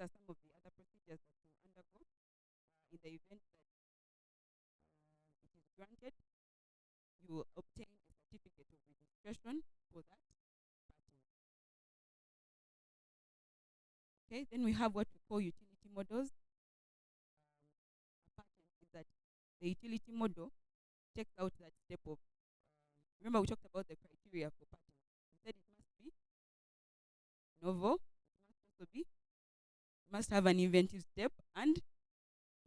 are some of the other procedures that you undergo in the event that it is granted. You will obtain a certificate of registration for that patent. Okay, then we have what we call utility models. A patent is that the utility model takes out that step of, remember we talked about the criteria for patent. We said it must be novel, it must also be, must have an inventive step and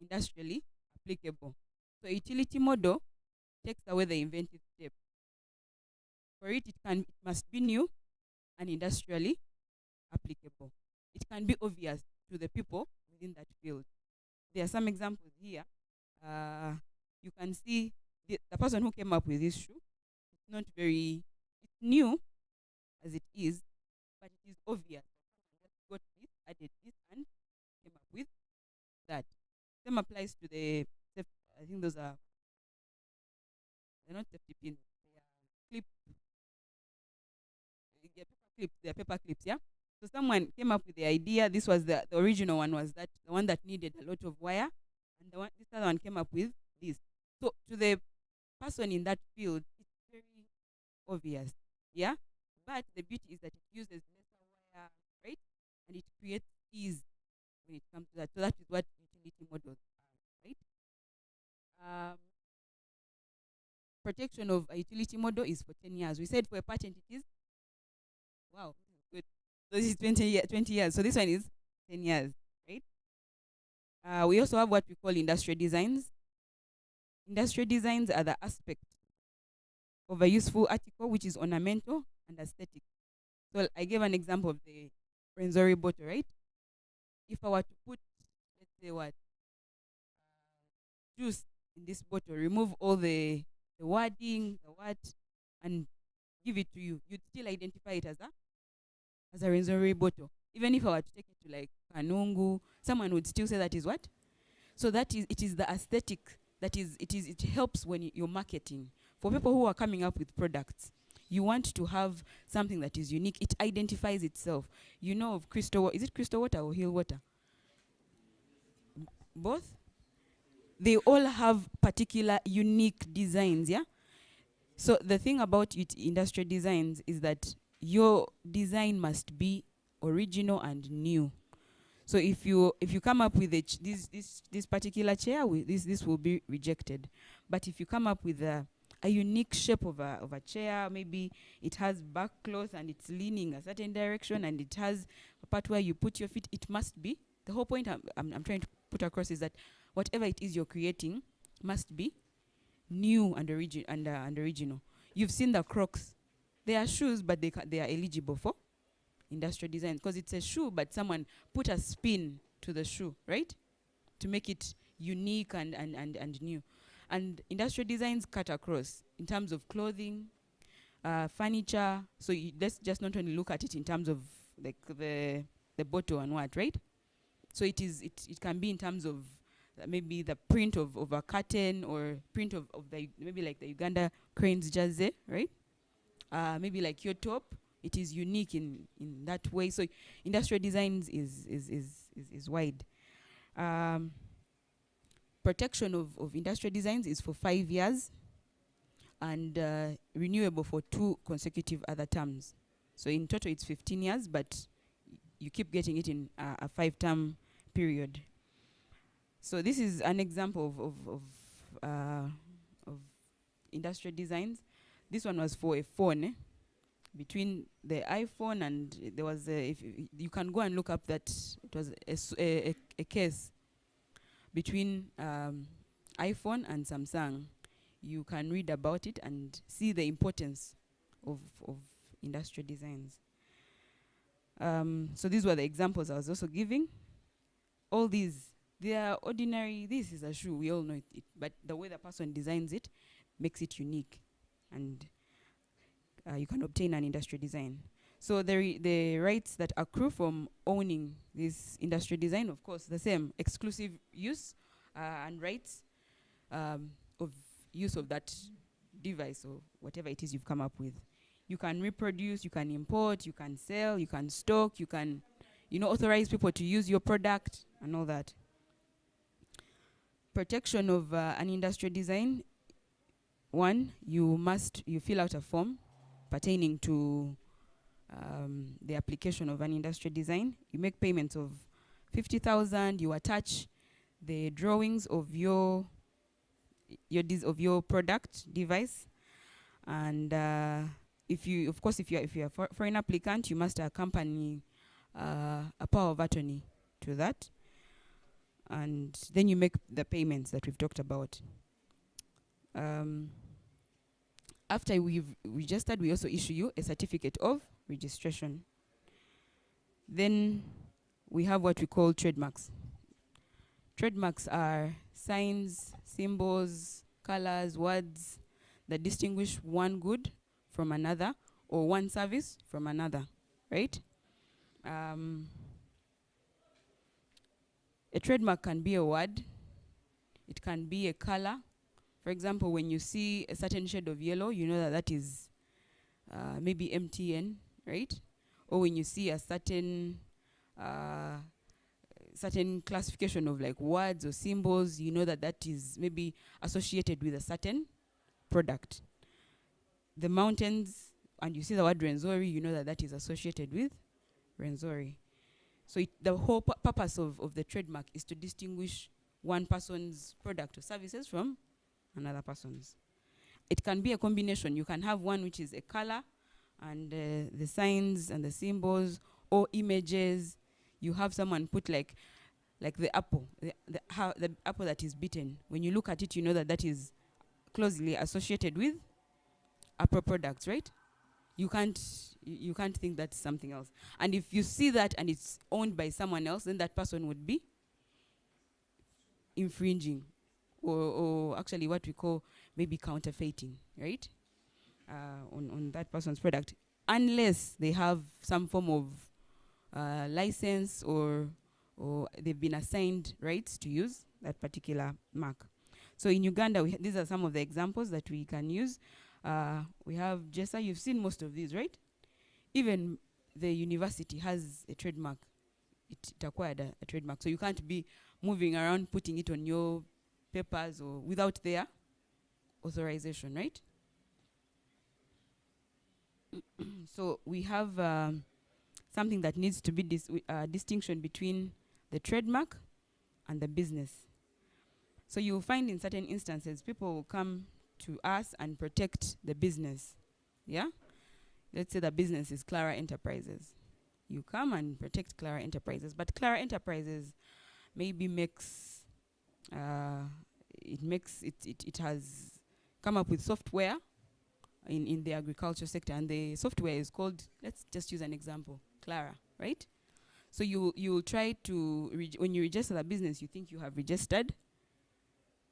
industrially applicable. So a utility model takes away the inventive step. For it, it must be new and industrially applicable. It can be obvious to the people within that field. There are some examples here. You can see the person who came up with this shoe. It's not very, it's new as it is, but it is obvious. Just got this, added this, and came up with that. Same applies to the, I think those are, they're not safety pins, they are they're paper clips, yeah? So someone came up with the idea. This was the original one, was that the one that needed a lot of wire, and this other one came up with this. So to the person in that field, it's very obvious, yeah? But the beauty is that it uses lesser wire, right? And it creates ease when it comes to that. So that is what utility models are, right? Protection of a utility model is for 10 years. We said for a patent it is, wow, good. So this is 20 years. So this one is 10 years, right? We also have what we call industrial designs. Industrial designs are the aspect of a useful article which is ornamental and aesthetic. So I gave an example of the Renzori bottle, right? If I were to put, let's say what, juice in this bottle, remove all the wording, the what, and give it to you, you'd still identify it as a Renzori bottle. Even if I were to take it to like Kanungu, someone would still say that is what? So that is, it is the aesthetic that is, it helps when you're marketing. For people who are coming up with products, you want to have something that is unique. It identifies itself. You know of crystal, is it crystal water or hill water? Both? They all have particular unique designs, yeah? So the thing about industrial designs is that your design must be original and new. So if you come up with this particular chair, this will be rejected. But if you come up with a unique shape of a chair, maybe it has back cloth and it's leaning a certain direction and it has a part where you put your feet, it must be. The whole point I'm trying to put across is that whatever it is you're creating must be new and original. You've seen the Crocs. They are shoes, but they are eligible for industrial design because it's a shoe, but someone put a spin to the shoe, right? To make it unique and new. And industrial designs cut across in terms of clothing, furniture. So let's just not only look at it in terms of like the bottle and what, right? So it can be in terms of maybe the print of a curtain or print of the, maybe like the Uganda cranes jersey, right? Maybe like your top, it is unique in that way. So industrial designs is wide. Protection of industrial designs is for 5 years and renewable for 2 consecutive other terms. So in total it's 15 years, but you keep getting it in a 5-term period. So this is an example of industrial designs. This one was for a phone. Between the iPhone and there was if you can go and look up that it was a case between iPhone and Samsung. You can read about it and see the importance of industrial designs. So these were the examples I was also giving. All these, they are ordinary. This is a shoe, we all know it, but the way the person designs it makes it unique, and you can obtain an industrial design. So the rights that accrue from owning this industrial design, of course, the same exclusive use and rights of use of that device or whatever it is you've come up with. You can reproduce, you can import, you can sell, you can stock, you can authorize people to use your product and all that. Protection of an industrial design. One, you fill out a form pertaining to the application of an industrial design. You make payments of 50,000. You attach the drawings of your product device, and if you're a foreign applicant, you must accompany a power of attorney to that, and then you make the payments that we've talked about. After we've registered, we also issue you a certificate of registration. Then we have what we call trademarks. Trademarks are signs, symbols, colors, words that distinguish one good from another or one service from another, right? A trademark can be a word. It can be a color. For example, when you see a certain shade of yellow, you know that is maybe MTN, right? Or when you see a certain classification of like words or symbols, you know that is maybe associated with a certain product. The mountains, and you see the word Renzori, you know that is associated with Renzori. So the whole purpose of the trademark is to distinguish one person's product or services from another person's. It can be a combination. You can have one which is a color and the signs and the symbols, or images. You have someone put like the apple, the apple that is bitten. When you look at it, you know that is closely associated with Apple products, right? You can't think that's something else. And if you see that and it's owned by someone else, then that person would be infringing, or actually what we call maybe counterfeiting, right? On that person's product, unless they have some form of license or they've been assigned rights to use that particular mark. So in Uganda, these are some of the examples that we can use. We have JESA. You've seen most of these, right? Even the university has a trademark. It acquired a trademark. So you can't be moving around putting it on your papers or without their authorization, right? So we have something that needs to be distinction between the trademark and the business. So you'll find in certain instances, people will come to us and protect the business. Yeah? Let's say the business is Clara Enterprises. You come and protect Clara Enterprises, but Clara Enterprises maybe it has come up with software in the agriculture sector, and the software is called, let's just use an example, Clara, right? So you'll try to, when you register the business, you think you have registered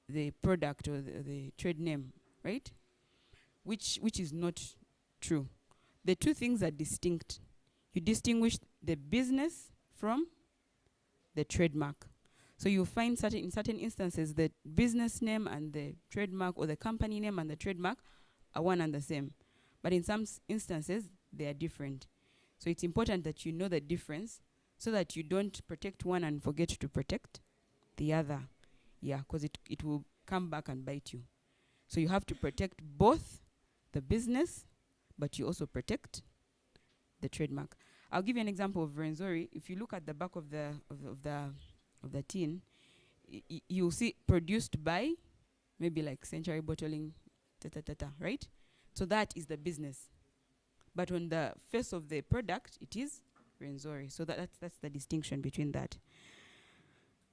the product or the trade name, right? Which is not true. The two things are distinct. You distinguish the business from the trademark. So you find in certain instances the business name and the trademark, or the company name and the trademark, are one and the same. But in some instances, they are different. So it's important that you know the difference so that you don't protect one and forget to protect the other. Yeah, because it will come back and bite you. So you have to protect both the business, but you also protect the trademark. I'll give you an example of Renzori. If you look at the back of the tin, you'll see produced by maybe like Century Bottling, right? So that is the business. But on the face of the product, it is Renzori. So that's the distinction between that.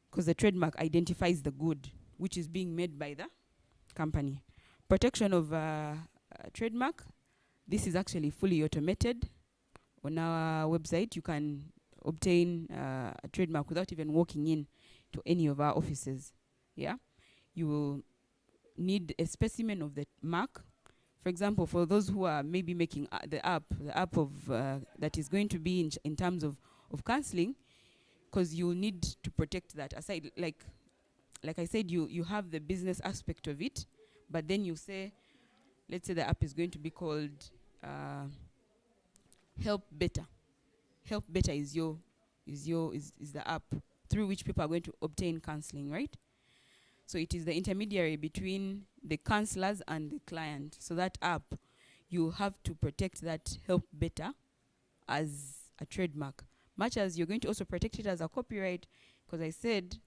Because the trademark identifies the good, which is being made by the company. Protection of a trademark, this is actually fully automated. On our website, you can obtain a trademark without even walking in to any of our offices. Yeah, you will need a specimen of the mark. For example, for those who are maybe making the app of that is going to be in terms of counseling, because you'll need to protect that. Aside, like I said, you have the business aspect of it, but then you say, let's say the app is going to be called Help Better. Help Better is your is the app through which people are going to obtain counseling, right? So it is the intermediary between the counselors and the client. So that app, you have to protect that help better as a trademark, much as you're going to also protect it as a copyright, because I said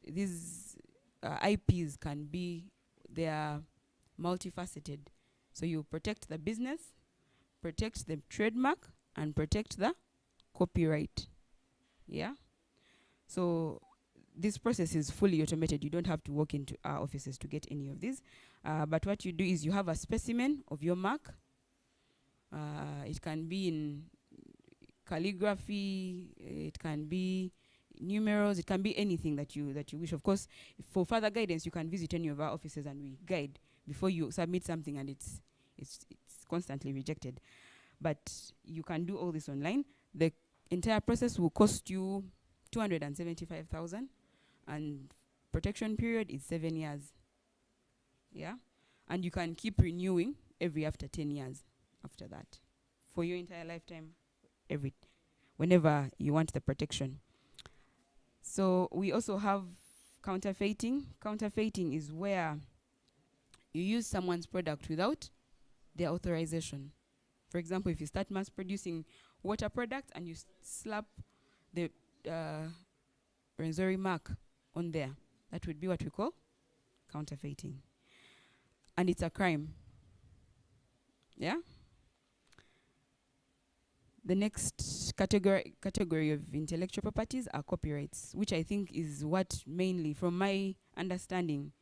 these IPs can be, they are multifaceted. So you protect the business, protect the trademark, and protect the copyright. Yeah. So this process is fully automated. You don't have to walk into our offices to get any of these. But what you do is you have a specimen of your mark. It can be in calligraphy, it can be numerals, it can be anything that you wish. Of course, for further guidance, you can visit any of our offices and we guide before you submit something and it's constantly rejected. But you can do all this online. The entire process will cost you 275,000 and protection period is 7 years. Yeah. And you can keep renewing every after 10 years after that for your entire lifetime, whenever you want the protection. So we also have counterfeiting. Counterfeiting is where you use someone's product without their authorization. For example, if you start mass producing water products and you slap the Renzori mark on there, that would be what we call counterfeiting. And it's a crime. Yeah? The next category of intellectual properties are copyrights, which I think is what mainly, from my understanding,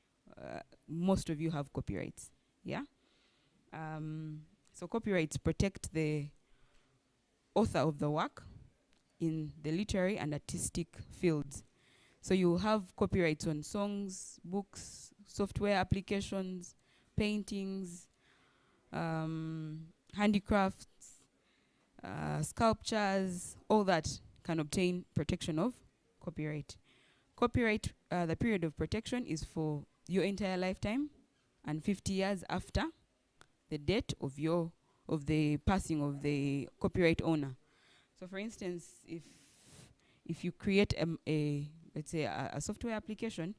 most of you have copyrights. Yeah? So copyrights protect the author of the work in the literary and artistic fields. So you have copyrights on songs, books, software applications, paintings, handicrafts, sculptures, all that can obtain protection of copyright. Copyright, the period of protection is for your entire lifetime and 50 years after the date of the passing of the copyright owner. So for instance, if you create let's say a software application,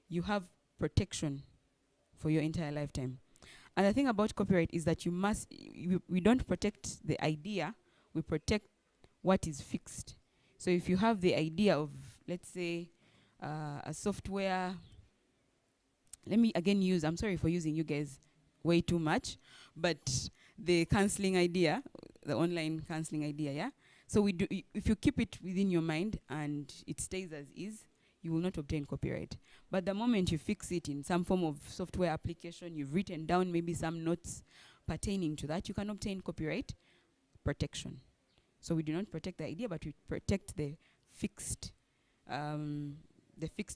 you have protection for your entire lifetime. And the thing about copyright is that we don't protect the idea, we protect what is fixed. So if you have the idea of, let's say, a software, let me again I'm sorry for using you guys way too much, but the counseling idea, the online counseling idea, yeah? So if you keep it within your mind and it stays as is, you will not obtain copyright. But the moment you fix it in some form of software application, you've written down maybe some notes pertaining to that, you can obtain copyright protection. So we do not protect the idea, but we protect the fixed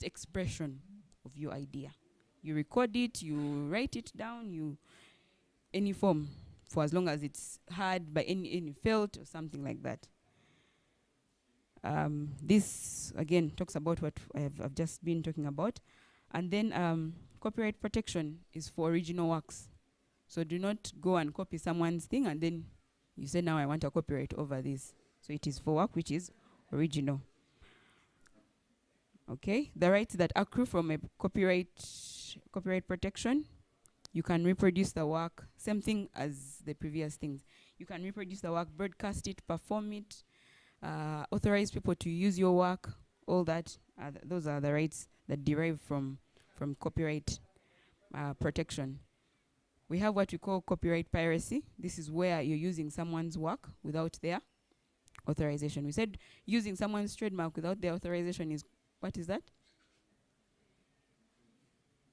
expression of your idea. You record it, you write it down, any form, for as long as it's heard by any felt or something like that. This again talks about what I've just been talking about. And then copyright protection is for original works. So do not go and copy someone's thing and then you say, now I want a copyright over this. So it is for work which is original. Okay, the rights that accrue from a copyright protection, you can reproduce the work, same thing as the previous things. You can reproduce the work, broadcast it, perform it, authorize people to use your work, all that. Those are the rights that derive from copyright protection. We have what we call copyright piracy. This is where you're using someone's work without their authorization. We said using someone's trademark without their authorization is, what is that?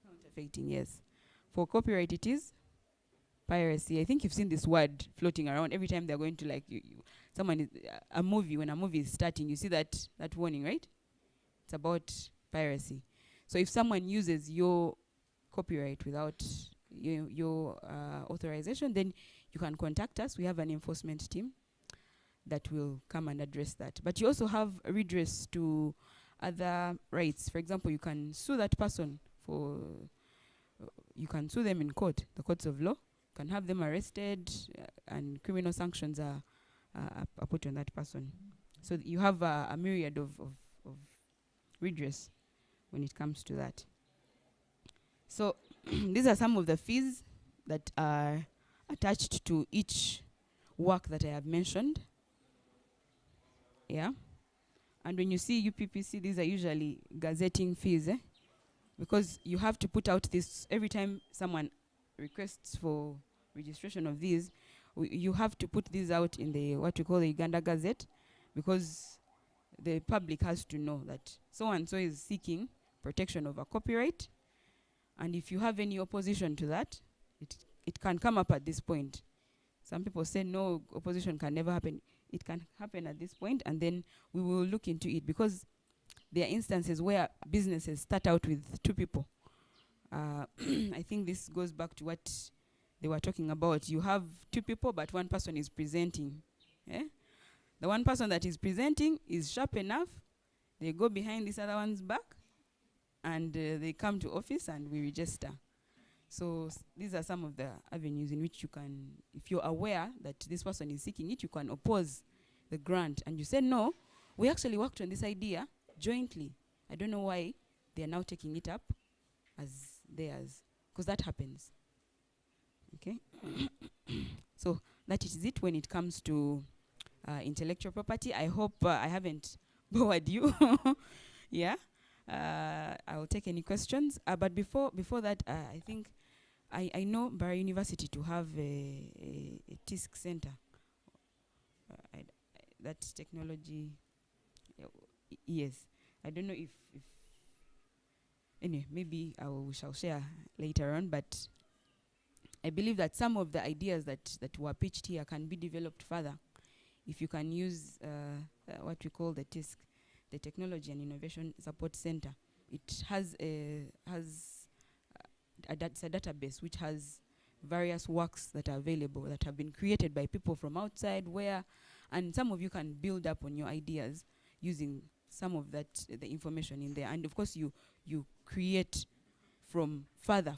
Counterfeiting, yes. For copyright, it is piracy. I think you've seen this word floating around every time they're going to a movie, when a movie is starting, you see that warning, right? It's about piracy. So if someone uses your copyright without your authorization, then you can contact us. We have an enforcement team that will come and address that. But you also have redress to other rights. For example, you can sue that person you can sue them in court, the courts of law. You can have them arrested and criminal sanctions are are put on that person. So you have a myriad of redress when it comes to that. So these are some of the fees that are attached to each work that I have mentioned. Yeah. And when you see UPPC, these are usually gazetting fees, because you have to put out this every time someone requests for registration of these. You have to put these out in the what we call the Uganda Gazette, because the public has to know that so and so is seeking protection of a copyright, and if you have any opposition to that, it can come up at this point. Some people say no, opposition can never happen. It can happen at this point, and then we will look into it, because there are instances where businesses start out with 2 people. I think this goes back to what they were talking about. You have 2 people, but one person is presenting. The one person that is presenting is sharp enough. They go behind this other one's back, and they come to office, and we register. So these are some of the avenues in which you can, if you're aware that this person is seeking it, you can oppose the grant. And you say, no, we actually worked on this idea jointly. I don't know why they are now taking it up as theirs, because that happens. Okay. So that is it when it comes to intellectual property. I hope I haven't bored you. Yeah. I will take any questions. But before that, I think I know Barra University to have a TISC center. That's technology. Yes. I don't know if anyway, maybe we shall share later on, but I believe that some of the ideas that were pitched here can be developed further if you can use what we call the TISC, the Technology and Innovation Support Center. It has a database which has various works that are available that have been created by people from outside, and some of you can build up on your ideas using some of that the information in there. And of course you create from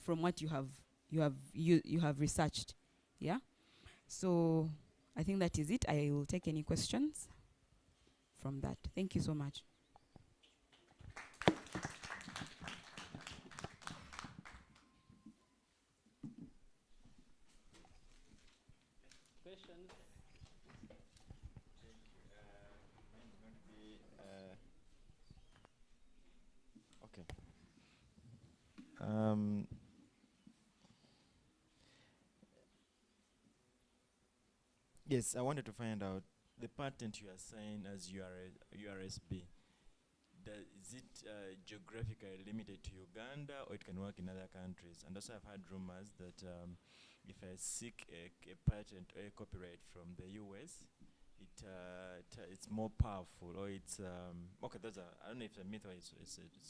what you have researched. Yeah. So I think that is it. I will take any questions from that. Thank you so much. Questions? Thank you. Mine is going to be okay. Yes, I wanted to find out the patent you are saying as URSB. Is it geographically limited to Uganda, or it can work in other countries? And also, I've heard rumors that if I seek a patent or a copyright from the US, it's more powerful, or it's okay. I don't know if the myth or is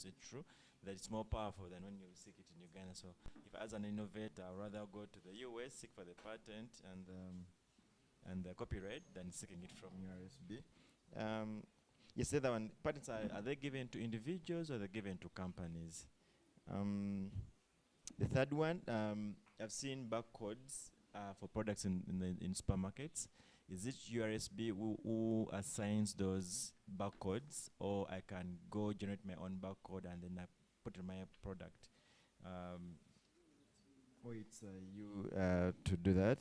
it true that it's more powerful than when you seek it in Uganda. So, if as an innovator, I'd rather go to the US, seek for the patent and the copyright than seeking it from URSB. Yes, the other one, patents are they given to individuals or they're given to companies? The third one, I've seen barcodes for products in supermarkets. Is it URSB who assigns those barcodes, or I can go generate my own barcode and then I put in my product? Or it's you to do that.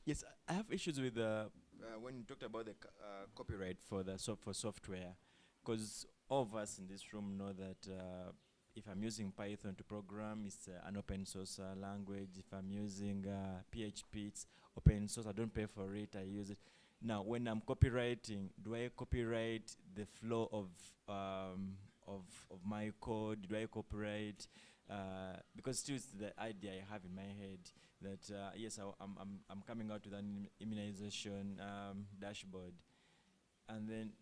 Yes, I have issues with when you talked about the copyright for the for software, because all of us in this room know that if I'm using Python to program, it's an open source language. If I'm using PHP, it's open source. I don't pay for it. I use it. Now, when I'm copywriting, do I copyright the flow of my code? Do I copyright? Because still it's the idea I have in my head that yes, I'm coming out with an immunization dashboard, and then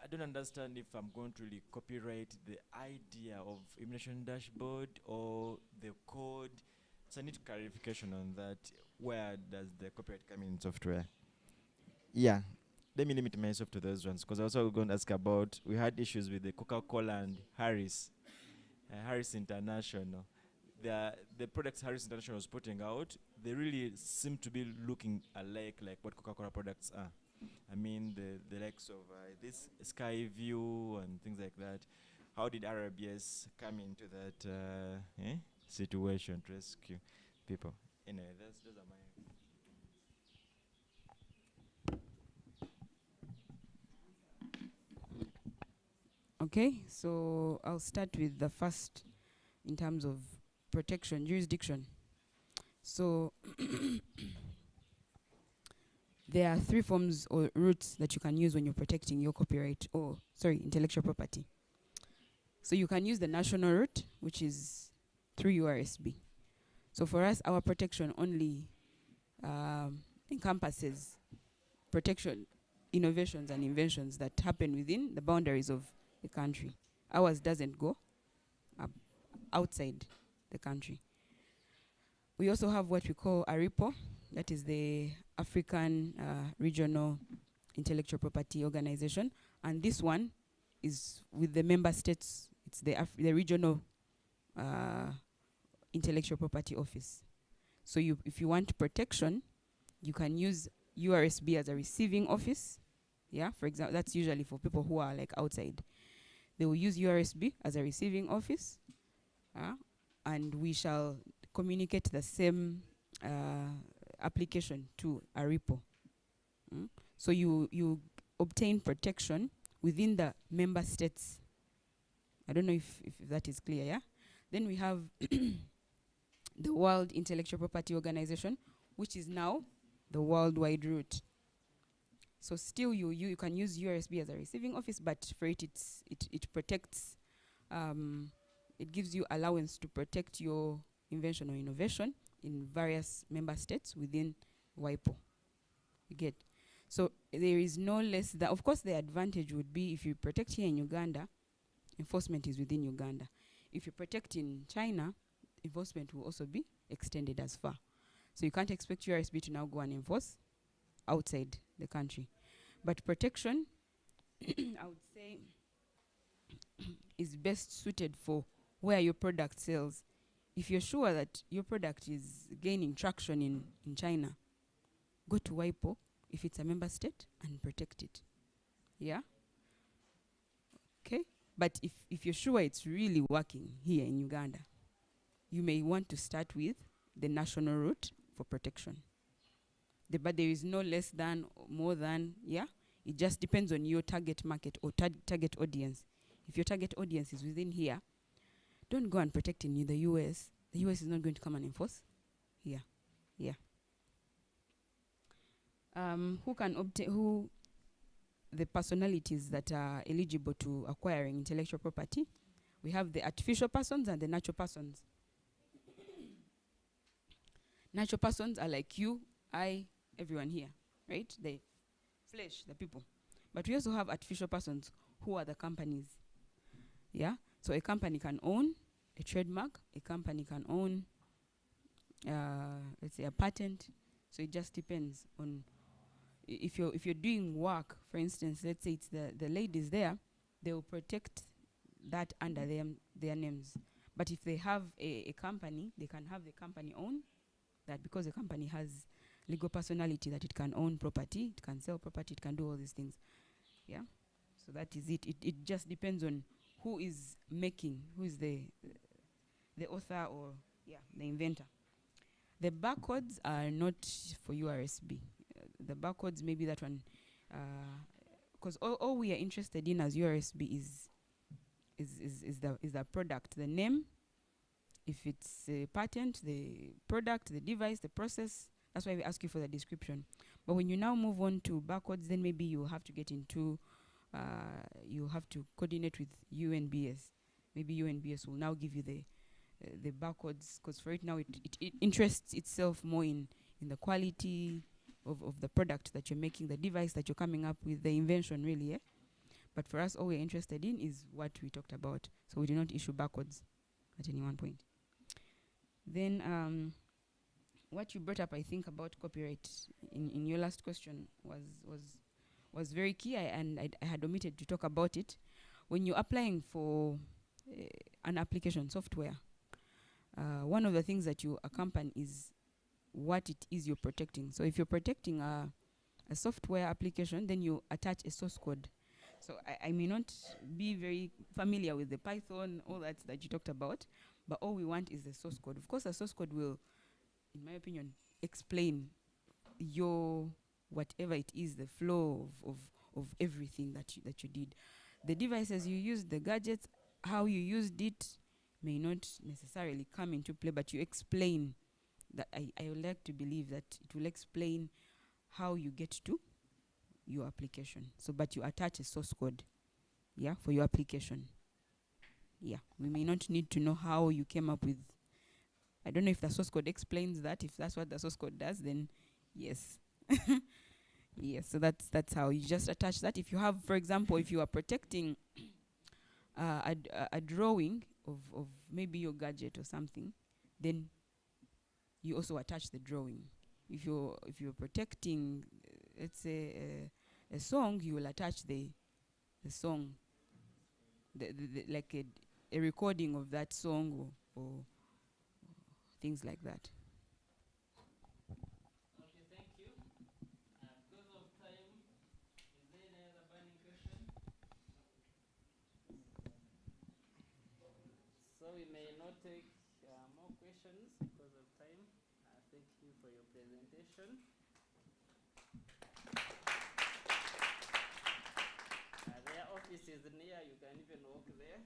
I don't understand if I'm going to really copyright the idea of immunization dashboard or the code. So I need clarification on that. Where does the copyright come in software? Yeah. Let me limit myself to those ones, because I was also going to ask about, we had issues with the Coca-Cola and Harris International. the products Harris International was putting out, they really seem to be looking alike, like what Coca-Cola products are. I mean, the likes of this Sky View and things like that. How did RBS come into that situation to rescue people? Anyway, those are my. Okay, so I'll start with the first in terms of protection, jurisdiction. So there are three forms or routes that you can use when you're protecting your copyright or, sorry, intellectual property. So you can use the national route, which is through URSB. So for us, our protection only encompasses protection, innovations and inventions that happen within the boundaries of the country. Ours doesn't go outside the country. We also have what we call ARIPO, that is the African Regional Intellectual Property Organization. And this one is with the member states. It's the regional intellectual property office. So if you want protection, you can use URSB as a receiving office. Yeah, for example, that's usually for people who are like outside. They will use URSB as a receiving office, and we shall communicate the same application to ARIPO. So you obtain protection within the member states. I don't know if that is clear, yeah? Then we have the World Intellectual Property Organization, which is now the worldwide route. So still you can use URSB as a receiving office, but for it protects, it gives you allowance to protect your invention or innovation in various member states within WIPO. You get? So there is no less that, of course the advantage would be if you protect here in Uganda, enforcement is within Uganda. If you protect in China, enforcement will also be extended as far. So you can't expect URSB to now go and enforce outside the country. But protection, I would say, is best suited for where your product sells. If you're sure that your product is gaining traction in China, go to WIPO if it's a member state and protect it. Yeah? Okay? But if you're sure it's really working here in Uganda, you may want to start with the national route for protection. But there is no less than or more than, yeah? It just depends on your target market or target audience. If your target audience is within here, don't go and protect in the US. The US is not going to come and enforce here. Yeah. Who can obtain, the personalities that are eligible to acquiring intellectual property? We have the artificial persons and the natural persons. Natural persons are like you, I, everyone here, right? The flesh, the people. But we also have artificial persons who are the companies. Yeah? So a company can own a trademark, a company can own, let's say, a patent. So it just depends on if you're doing work, for instance, let's say it's the ladies there, they will protect that under their names. But if they have a company, they can have the company own that, because the company has legal personality that it can own property, it can sell property, it can do all these things. Yeah? So that is it. It just depends on who is making, who is the author or the inventor. The barcodes are not for URSB. The barcodes, maybe that one, because all we are interested in as URSB is the product, the name. If it's a patent, the product, the device, the process. That's why we ask you for the description. But when you now move on to barcodes, then maybe you have to get into, you have to coordinate with UNBS. Maybe UNBS will now give you the barcodes, because for it now it interests itself more in the quality of the product that you're making, the device that you're coming up with, the invention really, yeah? But for us, all we're interested in is what we talked about. So we do not issue barcodes at any one point. Then what you brought up, I think, about copyright in your last question was very key, and I had omitted to talk about it. When you're applying for an application software, one of the things that you accompany is what it is you're protecting. So if you're protecting a software application, then you attach a source code. So I may not be very familiar with the Python, all that you talked about, but all we want is the source code. Of course, the source code will, in my opinion, explain your whatever it is, the flow of everything that you did. The devices you used, the gadgets, how you used it may not necessarily come into play, but you explain that. I would like to believe that it will explain how you get to your application. So, but you attach a source code, yeah, for your application. Yeah, we may not need to know how you came up with. I don't know if the source code explains that. If that's what the source code does, then yes. Yes, so that's how you just attach that. If you have, for example, if you are protecting a drawing of maybe your gadget or something, then you also attach the drawing. If you're protecting, let's say, a song, you will attach the song, like a recording of that song or things like that. Okay, thank you. Because of time, is there any other burning question? So we may not take more questions because of time. Thank you for your presentation. There are offices near, you can even walk there.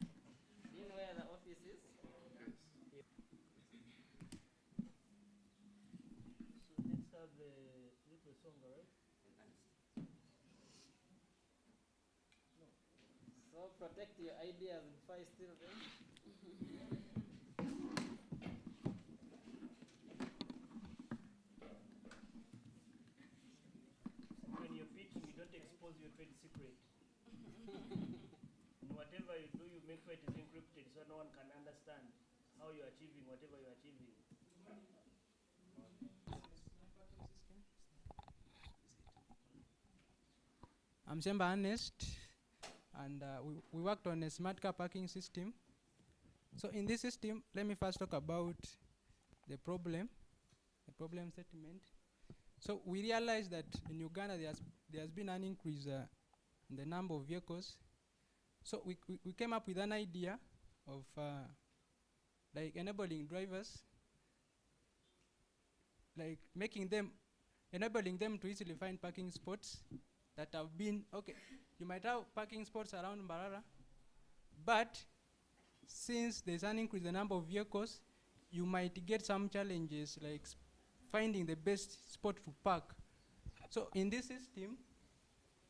Do you know where the office is? So let's have the song, alright? No. So protect your ideas before I steal them. When you're pitching, you don't expose your trade secret. And whatever you do, you make sure it is encrypted so no one can understand how you're achieving whatever you're achieving. I'm Semba Ernest, and we worked on a smart car parking system. So in this system, let me first talk about the problem statement. So we realized that in Uganda there has been an increase in the number of vehicles. So we came up with an idea of like enabling drivers, like enabling them to easily find parking spots that have been, okay, you might have parking spots around Mbarara, but since there's an increase in the number of vehicles, you might get some challenges like finding the best spot to park. So in this system,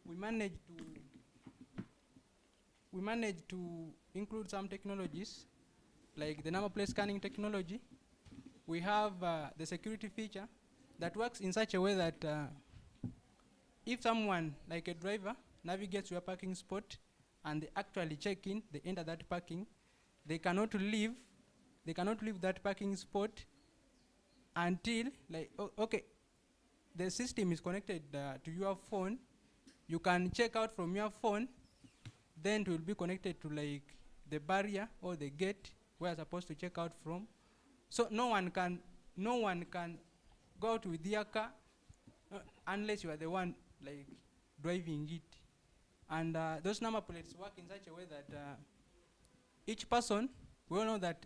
we managed to include some technologies like the number plate scanning technology. We have the security feature that works in such a way that if someone, like a driver, navigates to a parking spot and they actually check in, they enter that parking, they cannot leave that parking spot until, like, okay, the system is connected to your phone. You can check out from your phone, then it will be connected to like the barrier or the gate where you're supposed to check out from. So no one can go out with their car unless you are the one like driving it. And those number plates work in such a way that each person will know that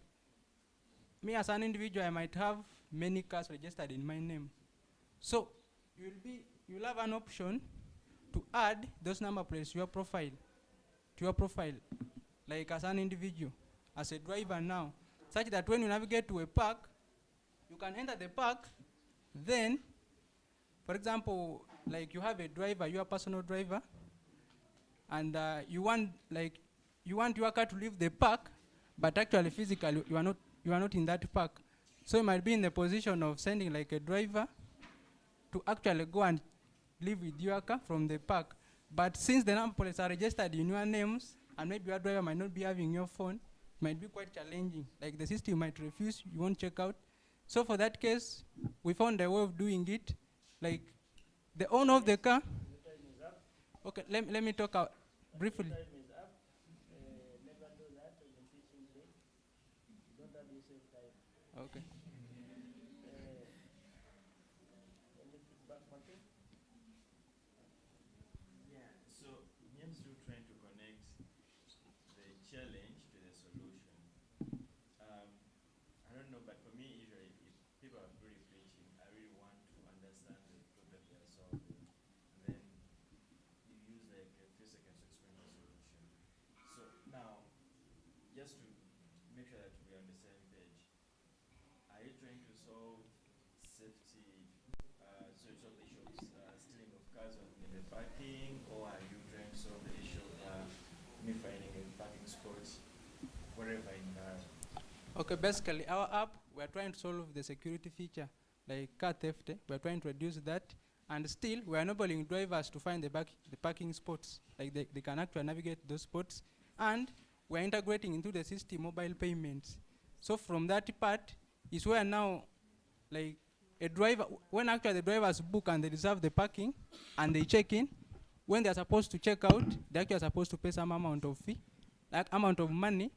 me as an individual, I might have many cars registered in my name. So you'll have an option to add those number plates to your profile, like as an individual, as a driver now, such that when you navigate to a park, you can enter the park. Then, for example, like you have a driver, you are a personal driver, and you want your car to leave the park, but actually physically you are not in that park. So you might be in the position of sending like a driver to actually go and leave with your car from the park. But since the number plates are registered in your names, and maybe your driver might not be having your phone, it might be quite challenging. Like the system might refuse, you won't check out. So for that case, we found a way of doing it. Like the owner of the car. Okay, let me talk out briefly. Time is up. Never do that when you're teaching late. You don't have yourself cars in the parking, or are you trying to solve the issue of me finding a parking spot wherever in car? Okay, basically our app, we are trying to solve the security feature, like car theft. We are trying to reduce that, and still we are enabling drivers to find the parking spots. Like they can actually navigate those spots, and we are integrating into the system mobile payments. So from that part is where now, like a driver, when actually the drivers book and they reserve the parking, and they check in, when they are supposed to check out, they actually are supposed to pay some amount of fee, like amount of money,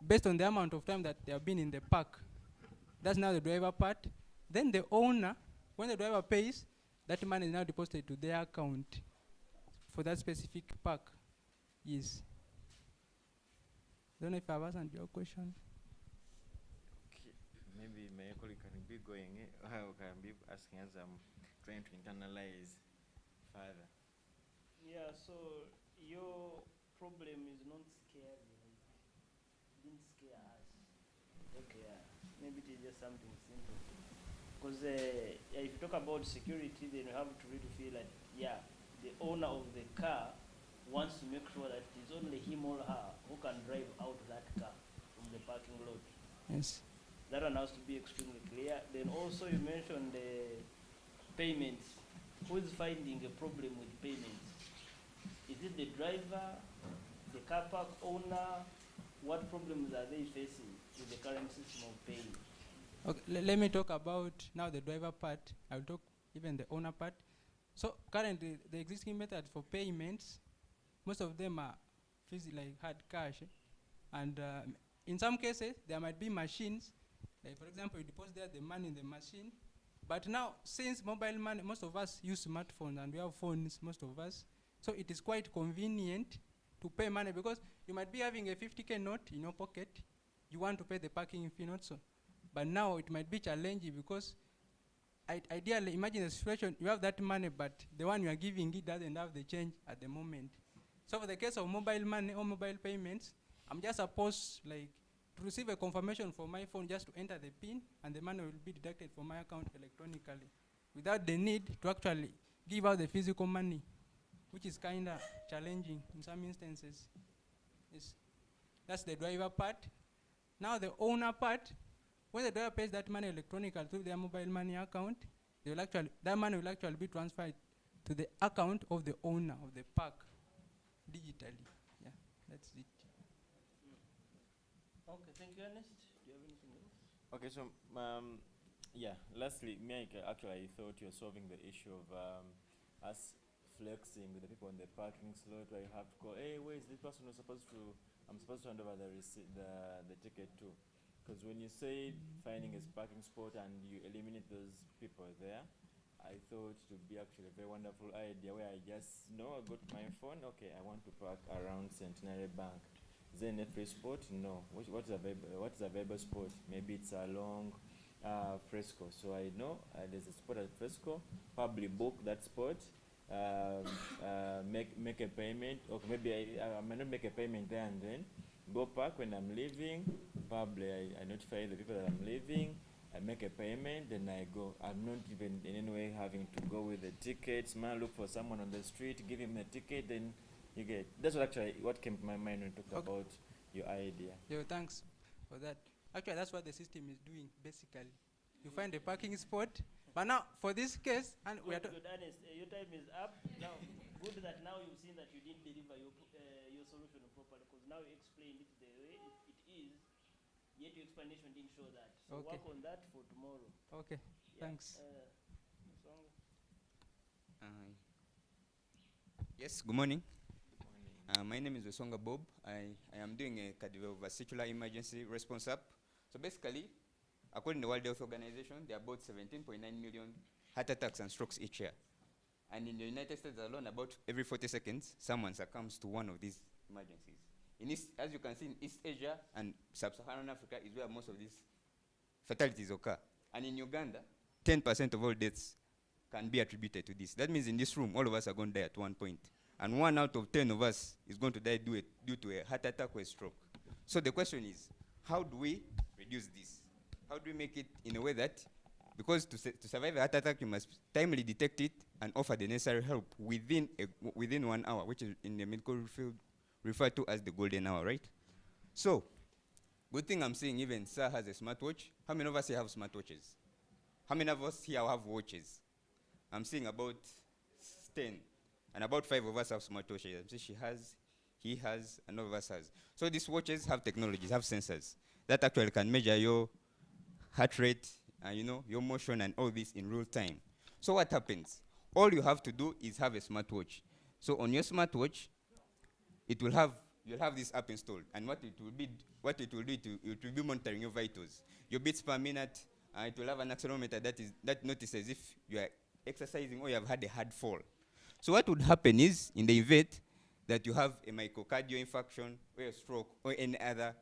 based on the amount of time that they have been in the park. That's now the driver part. Then the owner, when the driver pays, that money is now deposited to their account for that specific park. Yes. Don't know if I've answered your question. Okay. Maybe my colleague can be going, how can be asking as I'm trying to internalize further. Yeah, so your problem is not scary, like, didn't scare us. Okay, maybe it is just something simple. Because if you talk about security, then you have to really feel like, yeah, the owner of the car wants to make sure that it is only him or her who can drive out that car from the parking lot. Yes. That one has to be extremely clear. Then also you mentioned the payments. Who is finding a problem with payments? Is it the driver, the car park owner? What problems are they facing with the current system of paying? Okay, let me talk about now the driver part. I'll talk even the owner part. So currently, the existing methods for payments, most of them are like hard cash, and in some cases there might be machines. Like for example, you deposit there the money in the machine. But now, since mobile money, most of us use smartphones and we have phones, most of us. So it is quite convenient to pay money, because you might be having a 50K note in your pocket. You want to pay the parking fee, not so. But now it might be challenging, because ideally, imagine a situation, you have that money, but the one you are giving it doesn't have the change at the moment. So for the case of mobile money or mobile payments, I'm just supposed like to receive a confirmation from my phone just to enter the PIN, and the money will be deducted from my account electronically, without the need to actually give out the physical money, which is kind of challenging in some instances. Yes. That's the driver part. Now the owner part, when the driver pays that money electronically through their mobile money account, that money will actually be transferred to the account of the owner of the park digitally. Yeah, that's it. Okay, thank you, Ernest. Do you have anything else? Okay, so yeah, lastly, Mike, actually I thought you're solving the issue of us flexing with the people on the parking slot, where you have to go, hey, where is this person who's supposed to, I'm supposed to hand over the receipt, the ticket to. Because when you say finding a parking spot and you eliminate those people there, I thought it would be actually a very wonderful idea, where I just know, I go to my phone, okay, I want to park around Centenary Bank. Is there any free spot? No. What is a available spot? Maybe it's along Fresco. So I know there's a spot at Fresco. Probably book that spot. Make a payment. Okay, maybe I might not make a payment there and then. Go park when I'm leaving. Probably I notify the people that I'm leaving. I make a payment, then I go. I'm not even in any way having to go with the tickets. Man, look for someone on the street, give him a ticket, then you get. That's what came to my mind when you talked about your idea. Yeah, thanks for that. Actually, that's what the system is doing, basically. You find a parking spot, but now, for this case, and we are Good, Ernest, your time is up. Now, good that now you've seen that you didn't deliver your solution properly, because now you explained it the way it is, yet your explanation didn't show that. So Okay. work on that for tomorrow. Okay, Yeah. thanks. Songa. Yes, good morning. My name is Osonga Bob. I am doing a cardiovascular emergency response app. So basically, according to the World Health Organization, there are about 17.9 million heart attacks and strokes each year. And in the United States alone, about every 40 seconds, someone succumbs to one of these emergencies. As you can see, in East Asia and Sub-Saharan Africa is where most of these fatalities occur. And in Uganda, 10% of all deaths can be attributed to this. That means in this room, all of us are going to die at one point. And 1 out of 10 of us is going to die due to a heart attack or a stroke. So the question is, how do we reduce this? How do we make it in a way that Because to survive a heart attack, you must timely detect it and offer the necessary help within 1 hour, which is in the medical field referred to as the golden hour, right? So, good thing I'm seeing even Sir has a smartwatch. How many of us here have smartwatches? How many of us here have watches? I'm seeing about 10, and about 5 of us have smartwatches. I'm saying he has, and all of us has. So these watches have technologies, have sensors that actually can measure your heart rate, your motion and all this in real time. So what happens? All you have to do is have a smartwatch. So on your smartwatch, you'll have this app installed, and what it will be monitoring your vitals, your beats per minute. It will have an accelerometer that notices if you are exercising or you have had a hard fall. So what would happen is, in the event that you have a myocardial infarction or a stroke or any other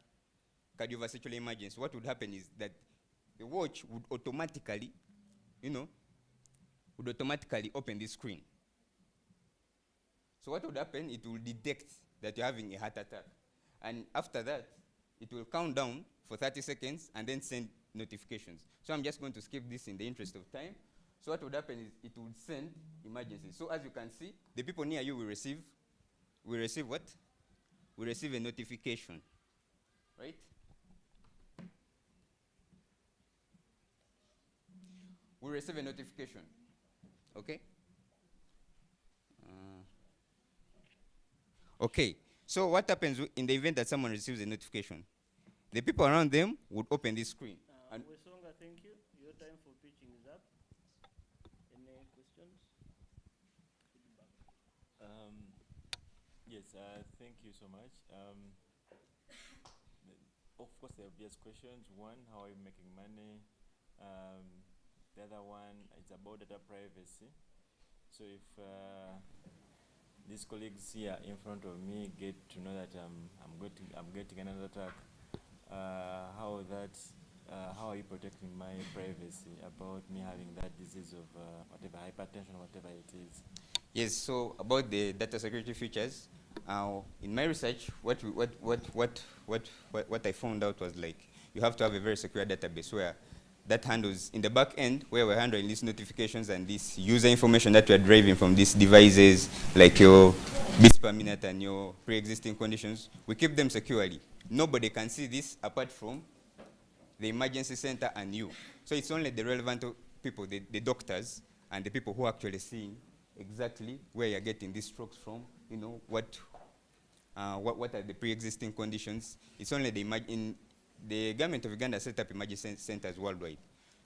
cardiovascular emergency, what would happen is that the watch would automatically open this screen. So what would happen? It will detect that you're having a heart attack. And after that, it will count down for 30 seconds and then send notifications. So I'm just going to skip this in the interest of time. So what would happen is it would send emergencies. So as you can see, the people near you will receive what? Will receive a notification, right? We receive a notification, okay? Okay, so what happens in the event that someone receives a notification? The people around them would open this screen. Wesonga, thank you. Your time for pitching is up. Any questions? Feedback. Yes, thank you so much. Of course, the obvious questions. One, how are you making money? The other one, it's about data privacy. So if these colleagues here in front of me get to know that I'm getting another attack, how are you protecting my privacy about me having that disease of whatever, hypertension, whatever it is? Yes, so about the data security features, in my research, what I found out was like you have to have a very secure database where that handles in the back end, where we're handling these notifications and this user information that we're driving from these devices, like your beats per minute and your pre-existing conditions. We keep them securely. Nobody can see this apart from the emergency center and you. So it's only the relevant people, the doctors, and the people who are actually seeing exactly where you're getting these strokes from, what are the pre-existing conditions. It's only the government of Uganda set up emergency centers worldwide.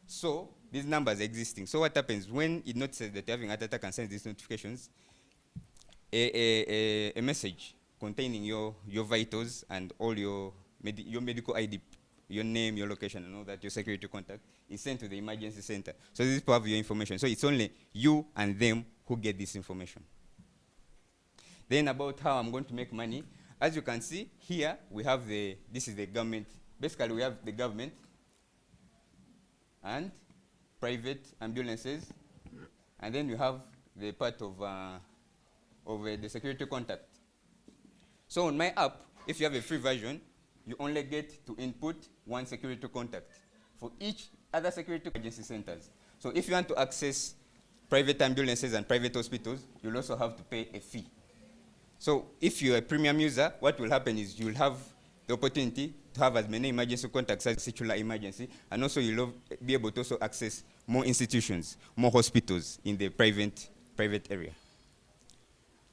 So these numbers are existing. So what happens when it notices that you're having a heart attack and sends these notifications, a message containing your vitals and all your medical ID, your name, your location, and all that, your security contact, is sent to the emergency center. So these people have your information. So it's only you and them who get this information. Then about how I'm going to make money, as you can see here, we have this is the government. Basically, we have the government and private ambulances, and then you have the part of the security contact. So on my app, if you have a free version, you only get to input one security contact for each other security emergency centers. So if you want to access private ambulances and private hospitals, you'll also have to pay a fee. So if you're a premium user, what will happen is you'll have the opportunity to have as many emergency contacts as titular emergency, and also you'll be able to also access more institutions, more hospitals in the private area.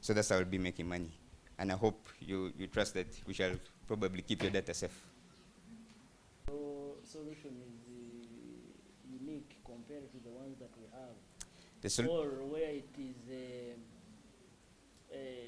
So that's how I'll be making money. And I hope you trust that we shall probably keep your data safe. Your solution is unique compared to the ones that we have, or where it is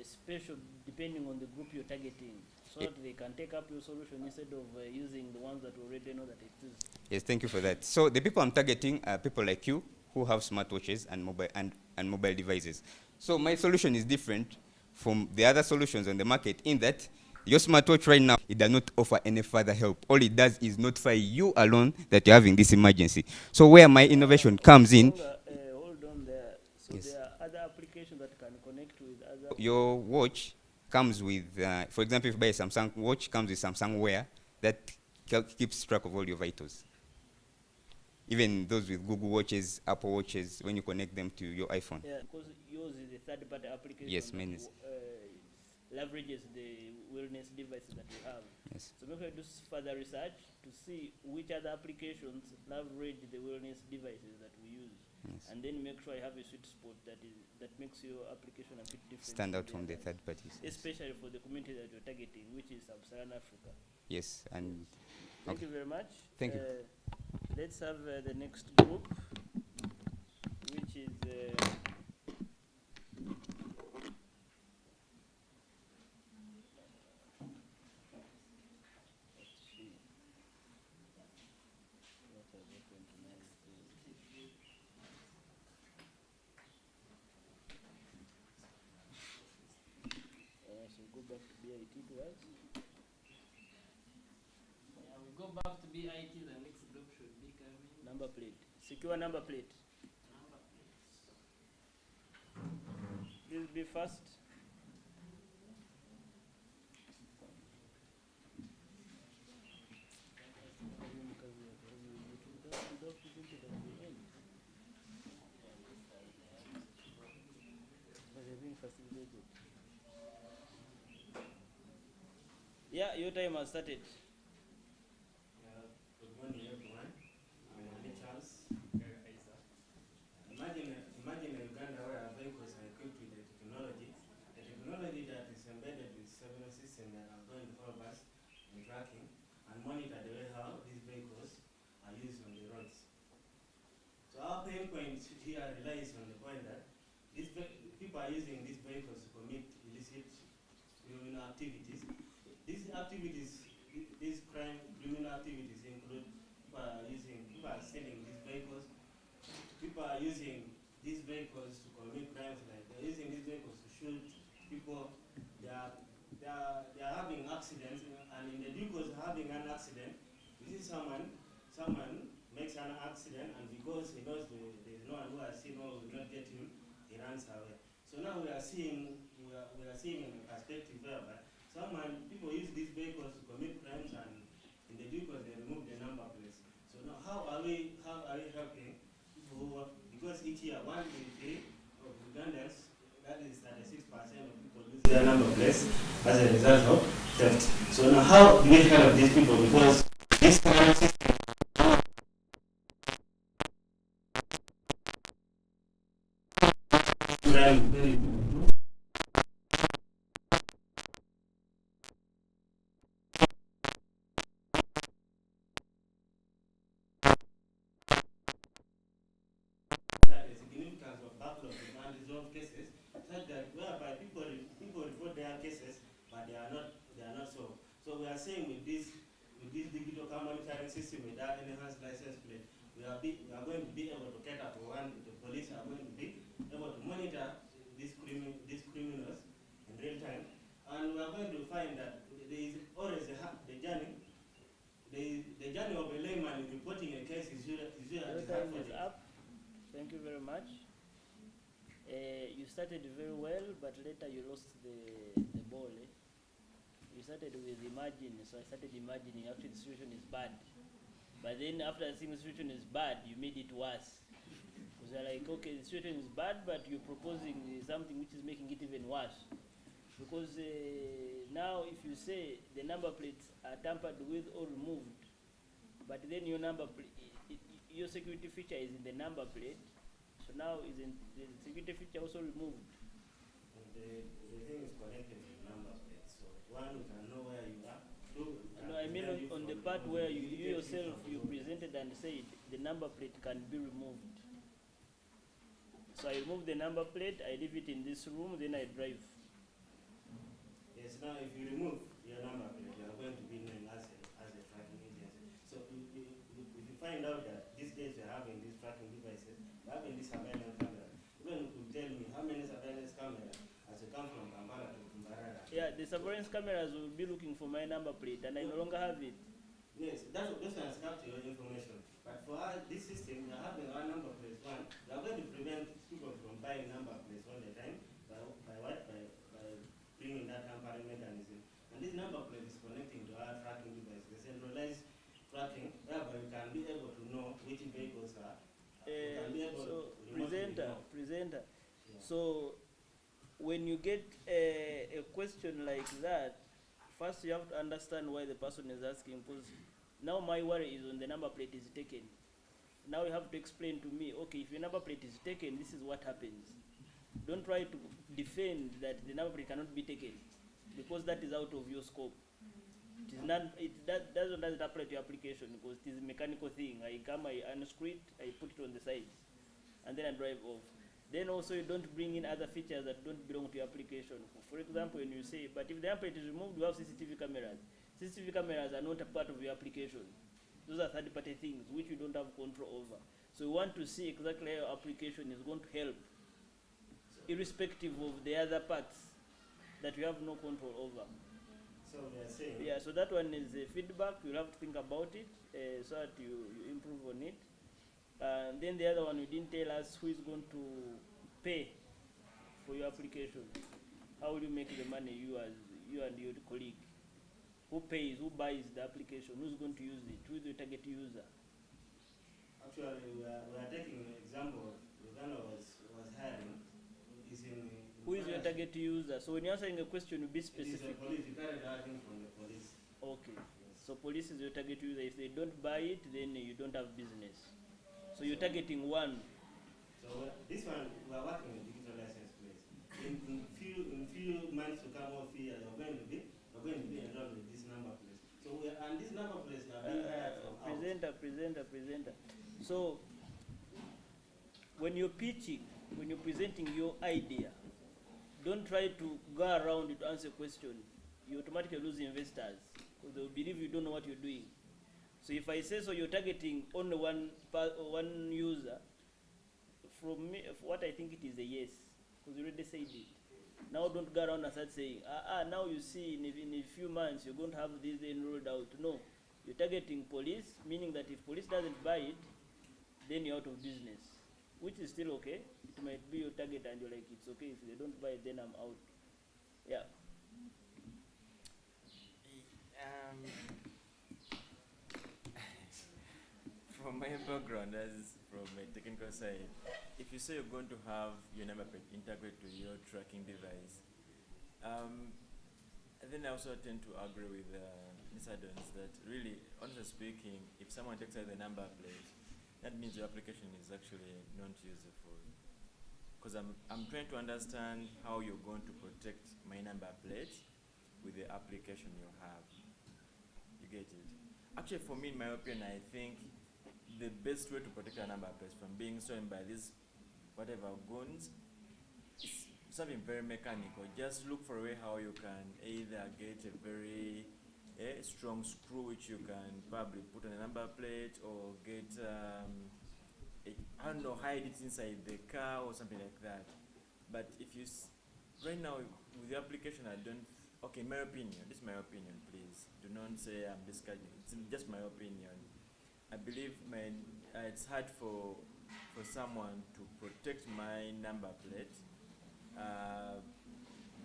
special depending on the group you're targeting, so that they can take up your solution instead of using the ones that we already know that it is. Yes, thank you for that. So the people I'm targeting are people like you who have smartwatches and mobile devices. So my solution is different from the other solutions on the market in that your smartwatch right now, it does not offer any further help. All it does is notify you alone that you're having this emergency. So where my innovation comes in. Hold on there. So yes. There are other applications that can connect with other. Your watch comes with, for example, if you buy a Samsung watch, comes with Samsung Wear that keeps track of all your vitals. even those with Google Watches, Apple Watches, when you connect them to your iPhone. Yeah, because yours is a third-party application. Yes, that mine is. leverages the wellness devices that we have. Yes. So maybe I do further research to see which other applications leverage the wellness devices that we use, Yes. and then make sure I have a sweet spot that makes your application a bit different. Stand out from the others, third parties. Yes. especially for the community that you're targeting, which is Sub-Saharan Africa. Yes, and Thank okay. you very much. Thank you. Let's have the next group, which is let's see. What has happened to my so go back to BIT twice. Yeah, we go back to BIT, the next group should be coming. Number plate. Secure number plate. Number plates. Please be fast. Yeah, your time has started. Good morning, everyone. I'm Charles. Imagine a Uganda where our vehicles are equipped with the technology that is embedded with several systems that are going to help us in tracking and monitor the way how these vehicles are used on the roads. So our pain point here relies on the point that people are using these vehicles to commit illicit criminal activities. These criminal activities include people are selling these vehicles. People are using these vehicles to commit crimes, like they're using these vehicles to shoot people. They are having accidents, and in the due course of having an accident, you see someone makes an accident, and because he knows there's no one who has seen or will not get him, he runs away. So now we are seeing in a perspective whereby people use these vehicles to commit crimes, and in the due course they remove the number plates. So now how are we helping people who work, because each year 1 in 3 of Ugandans, that is 36% of people lose their number plates as a result of theft. So now how do we help these people, because this crime system very a significance of backlog of unresolved cases, such that whereby people report their cases, but they are not solved. So we are saying with this digital car monitoring system, with that enhanced license plate, we are going to be able to cater for the police are going to be able to monitor these criminals in real time, and we are going to find that there is always the journey. The journey of a layman reporting a case is usually Your time is up. Thank you very much. You started very well, but later you lost the ball. You started with imagine, so I started imagining actually the situation is bad. But then after seeing the situation is bad, you made it worse. Because you're like, okay, the situation is bad, but you're proposing something which is making it even worse. Because now if you say the number plates are tampered with or removed, but then your your security feature is in the number plate, so now is in the security feature also removed. The thing is connected to the number plate, so one, we can know where you are. Two, No, I mean on the part where you yourself you presented and said the number plate can be removed. So I remove the number plate, I leave it in this room, then I drive. Yes, now if you remove your number plate, you are going to be known as a tracking agency. So if you find out that these days you're having these tracking devices, you're having this surveillance camera, even you could tell me how many surveillance cameras as you come from Kampala to Mbarara. Yeah, the surveillance cameras will be looking for my number plate and I no longer have it. Yes, those ones capture your information. But for this system, you're having our number plates. One, you are going to prevent people from buying number plates all the time by what? By bringing that tampering mechanism. And this number plate is connecting to our tracking device, the centralized tracking, whereby we can be able to know which vehicles can be able So to remotely presenter, know. presenter. Yeah. So when you get a question like that, first you have to understand why the person is asking. Because now my worry is when the number plate is taken. Now you have to explain to me, okay, if your number plate is taken, this is what happens. Don't try to defend that the number plate cannot be taken, because that is out of your scope. It is not. That doesn't apply to your application, because it is a mechanical thing. I come, I unscrew it, I put it on the side, and then I drive off. Then also you don't bring in other features that don't belong to your application. For example, when you say, but if the number plate is removed, you have CCTV cameras. CCTV cameras are not a part of your application. Those are third-party things which you don't have control over. So we want to see exactly how your application is going to help, irrespective of the other parts that you have no control over. So we are saying, Yeah, so that one is feedback. You'll have to think about it so that you improve on it. And then the other one, you didn't tell us who is going to pay for your application. How will you make the money, you and your colleague? Who pays, who buys the application, who's going to use it, who is the target user? actually, we are taking an example. Uganda was hiring. Is in Who is your target user? So when you're answering a question, you be It is the specific. police. You carry that thing from the police. Okay. Yes. So police is your target user. If they don't buy it, then you don't have business. So you're targeting one. So this one, we are working with digital license plates. In few months to come off here, you're going to be enrolled with this number plate. So and these number plates are being hired from out. Presenter. So when you're pitching, when you're presenting your idea, don't try to go around it to answer a question. You automatically lose investors, because they'll believe you don't know what you're doing. So if I say so, you're targeting only one user. From me, what I think it is a yes, because you already said it. Now don't go around and start saying, now you see in a few months you're going to have this enrolled out. No, you're targeting police, meaning that if police doesn't buy it, then you're out of business, which is still okay. It might be your target and you're like, it's okay, if they don't buy it, then I'm out. Yeah. From my background as from a technical side, if you say you're going to have your number plate integrated to your tracking device, and then I also tend to agree with Mr. Adams that really, honestly speaking, if someone takes out the number plate, that means your application is actually not useful. Because I'm trying to understand how you're going to protect my number plate with the application you have. You get it? Actually, for me, in my opinion, I think the best way to protect a number plate from being stolen by these whatever goons is something very mechanical. Just look for a way how you can either get a very strong screw which you can probably put on a number plate, or get I don't know, hide it inside the car or something like that. But if you right now with the application, I don't. Okay, my opinion. This is my opinion. Please do not say I'm discarding. It's just my opinion. I believe it's hard for someone to protect my number plate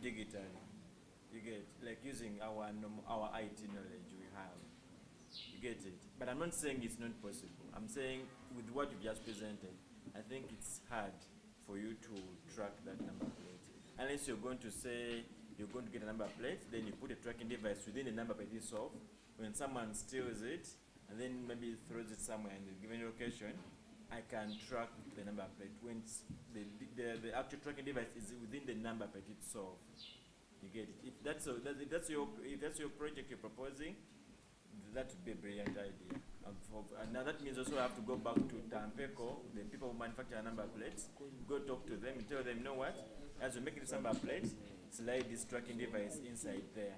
digitally. You get, like using our IT knowledge we have. You get it? But I'm not saying it's not possible. I'm saying with what you've just presented, I think it's hard for you to track that number plate. Unless you're going to say you're going to get a number plate, then you put a tracking device within the number plate itself. When someone steals it, and then maybe throws it somewhere in the given location, I can track the number plate when the actual tracking device is within the number plate itself. You get it? If that's your project you're proposing, that would be a brilliant idea. And now that means also I have to go back to Tampeco, the people who manufacture number plates, go talk to them and tell them, you know what? As you're making this number plate, slide this tracking device inside there.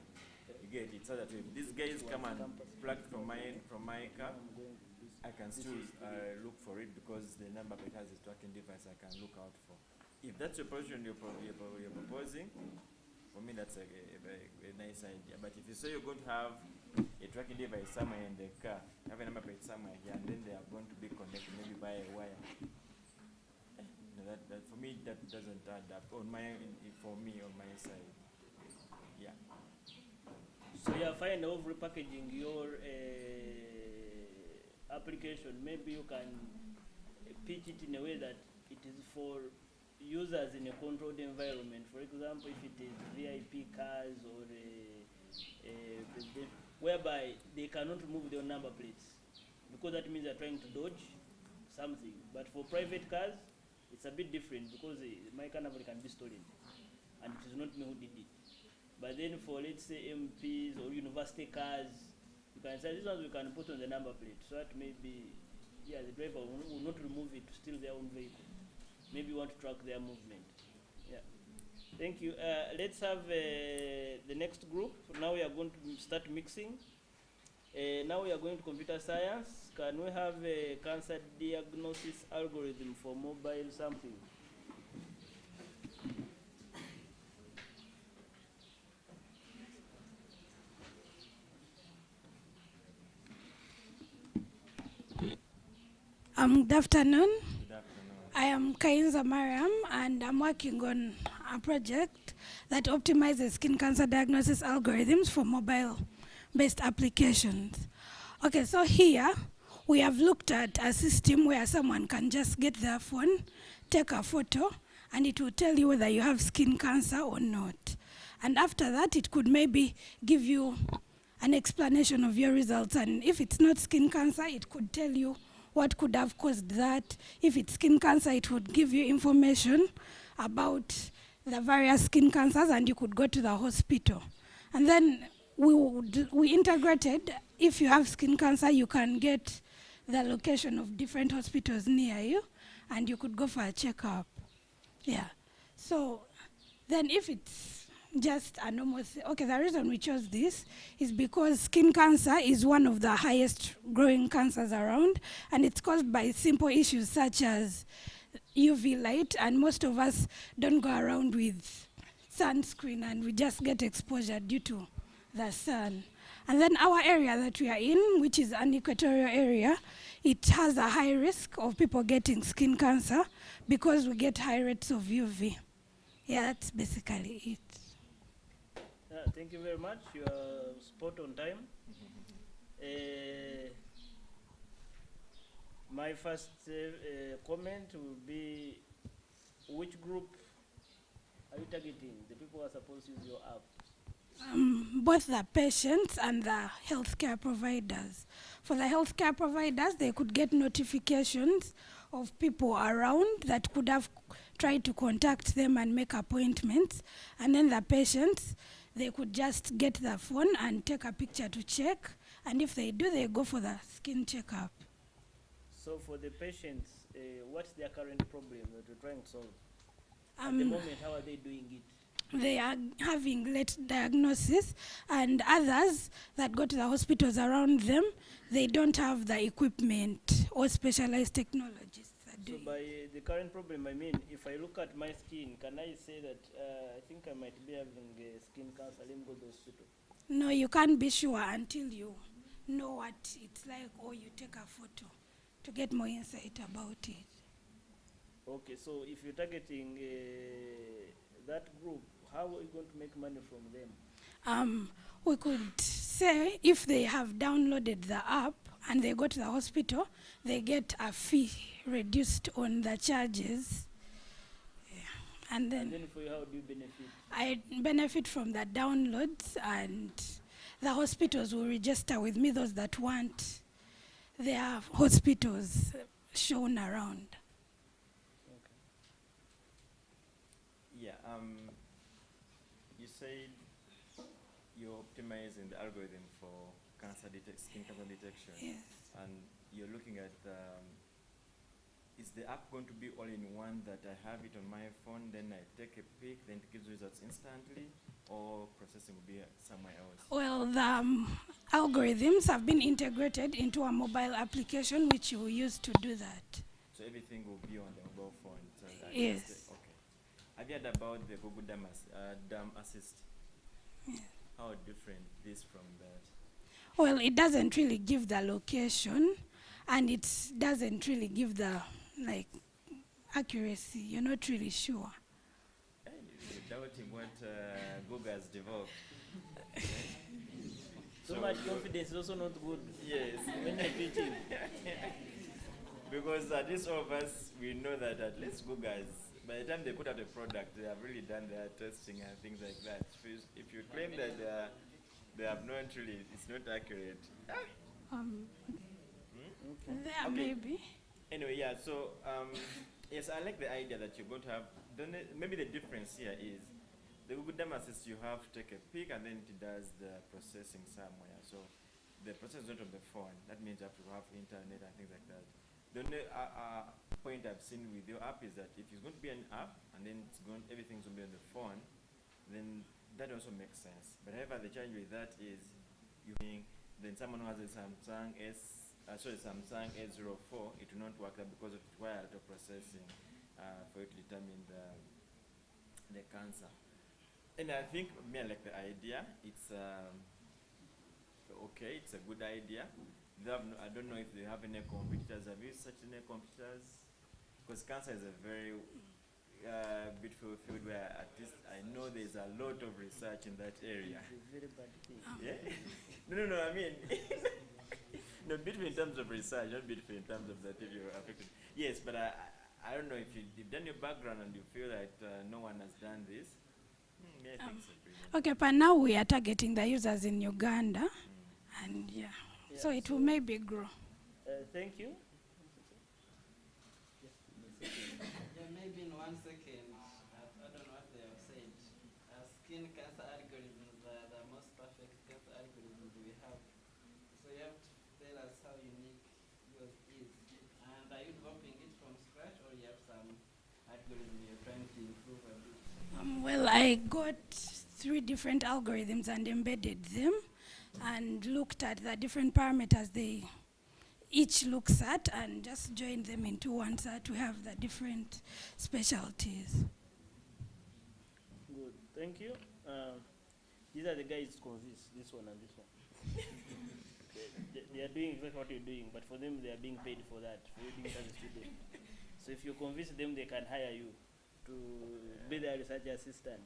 You get it? So that if these guys come and plug from my car, I can still look for it, because the number plate has a tracking device I can look out for. If that's your position you're proposing, for me that's a nice idea. But if you say you're going to have a tracking device somewhere in the car, have a number plate somewhere here, and then they are going to be connected maybe by a wire, that for me that doesn't add up for me on my side. Yeah. So you're fine of repackaging your application. Maybe you can pitch it in a way that it is for users in a controlled environment. For example, if it is VIP cars or whereby they cannot remove their number plates, because that means they're trying to dodge something. But for private cars, it's a bit different because my car number can be stolen, and it is not me who did it. But then for, let's say, MPs or university cars, you can say these ones we can put on the number plate, so that maybe, yeah, the driver will not remove it to steal their own vehicle. Maybe you want to track their movement. Yeah. Thank you. Let's have the next group. Now we are going to start mixing. Now we are going to computer science. Can we have a cancer diagnosis algorithm for mobile sampling? Good afternoon. Good afternoon. I am Kainza Mariam, and I'm working on a project that optimizes skin cancer diagnosis algorithms for mobile-based applications. Okay, so here we have looked at a system where someone can just get their phone, take a photo, and it will tell you whether you have skin cancer or not. And after that, it could maybe give you an explanation of your results. And if it's not skin cancer, it could tell you what could have caused that. If it's skin cancer, it would give you information about the various skin cancers, and you could go to the hospital. And then we integrated, if you have skin cancer, you can get the location of different hospitals near you, and you could go for a checkup. Yeah. So then if it's just a normal okay, the reason we chose this is because skin cancer is one of the highest growing cancers around, and it's caused by simple issues such as UV light, and most of us don't go around with sunscreen, and we just get exposure due to the sun. And then our area that we are in, which is an equatorial area, it has a high risk of people getting skin cancer because we get high rates of UV. Yeah, that's basically it. Thank you very much. You are spot on time. My first comment will be, which group are you targeting? The people who are supposed to use your app? Both the patients and the healthcare providers. For the healthcare providers, they could get notifications of people around that could have tried to contact them and make appointments. And then the patients, they could just get the phone and take a picture to check. And if they do, they go for the skin checkup. So for the patients, what's their current problem that you're trying to solve? At the moment, how are they doing it? They are having late diagnosis, and others that go to the hospitals around them, they don't have the equipment or specialized technologies. So by the current problem, I mean, if I look at my skin, can I say that I think I might be having skin cancer, let me go to the hospital? No, you can't be sure until you know what it's like, or you take a photo to get more insight about it. Okay, so if you're targeting that group, how are you going to make money from them? We could say if they have downloaded the app and they go to the hospital, they get a fee reduced on the charges. Yeah. And then for you, how do you benefit? I benefit from the downloads, and the hospitals will register with me those that want their hospitals shown around. Okay. Yeah, you said you're optimizing the algorithm for skin cancer detection. Yes. And you're looking at, is the app going to be all in one, that I have it on my phone, then I take a pic, then it gives results instantly, or processing will be somewhere else? Well, the algorithms have been integrated into a mobile application which you will use to do that. So everything will be on the mobile phone? So Yes. Okay. Have you heard about the Google Dam Assist? Yeah. How different this from that? Well, it doesn't really give the location, and it doesn't really give the accuracy. You're not really sure. You're doubting what Google has developed. So much confidence is also not good. Yes. When you're pitching. Because at least all of us, we know that at least Google's, by the time they put out a product, they have really done their testing and things like that. If you claim that they have not really, it's not accurate. There may be. Anyway, yeah, so, yes, I like the idea that you're going to have, maybe the difference here is, the Google Damasis, you have to take a pic and then it does the processing somewhere. So the process is not on the phone. That means you have to have internet and things like that. The only point I've seen with your app is that if it's going to be an app and then everything's going to be on the phone, then that also makes sense. But however, the challenge with that is then someone who has a Samsung Samsung S04, it will not work because it requires a lot of processing for it to determine the cancer. And I think, I like the idea. It's okay, it's a good idea. I don't know if they have any competitors. Have you searched any competitors? Because cancer is a very beautiful field where at least I know there's a lot of research in that area. It's a very bad thing. Yeah? No, I mean, no, beautiful in terms of research, not beautiful in terms of that if you're affected. Yes, but I don't know if you've done your background and you feel that no one has done this. Yeah, I think so. Okay, but now we are targeting the users in Uganda, and so it will maybe grow. Thank you. Yeah, maybe in 1 second, I don't know what they have said. Skin cancer algorithms are the most perfect cancer algorithms we have. So you have to tell us how unique yours is. And are you developing it from scratch or you have some algorithm you're trying to improve a bit? Well, I got 3 different algorithms and embedded them and looked at the different parameters they each looks at and just joined them into one so that we have the different specialties. Good. Thank you. These are the guys convinced, this one and this one. they are doing exactly what you're doing, but for them, they are being paid for that, for you doing it as a student. So if you convince them, they can hire you to be their research assistant.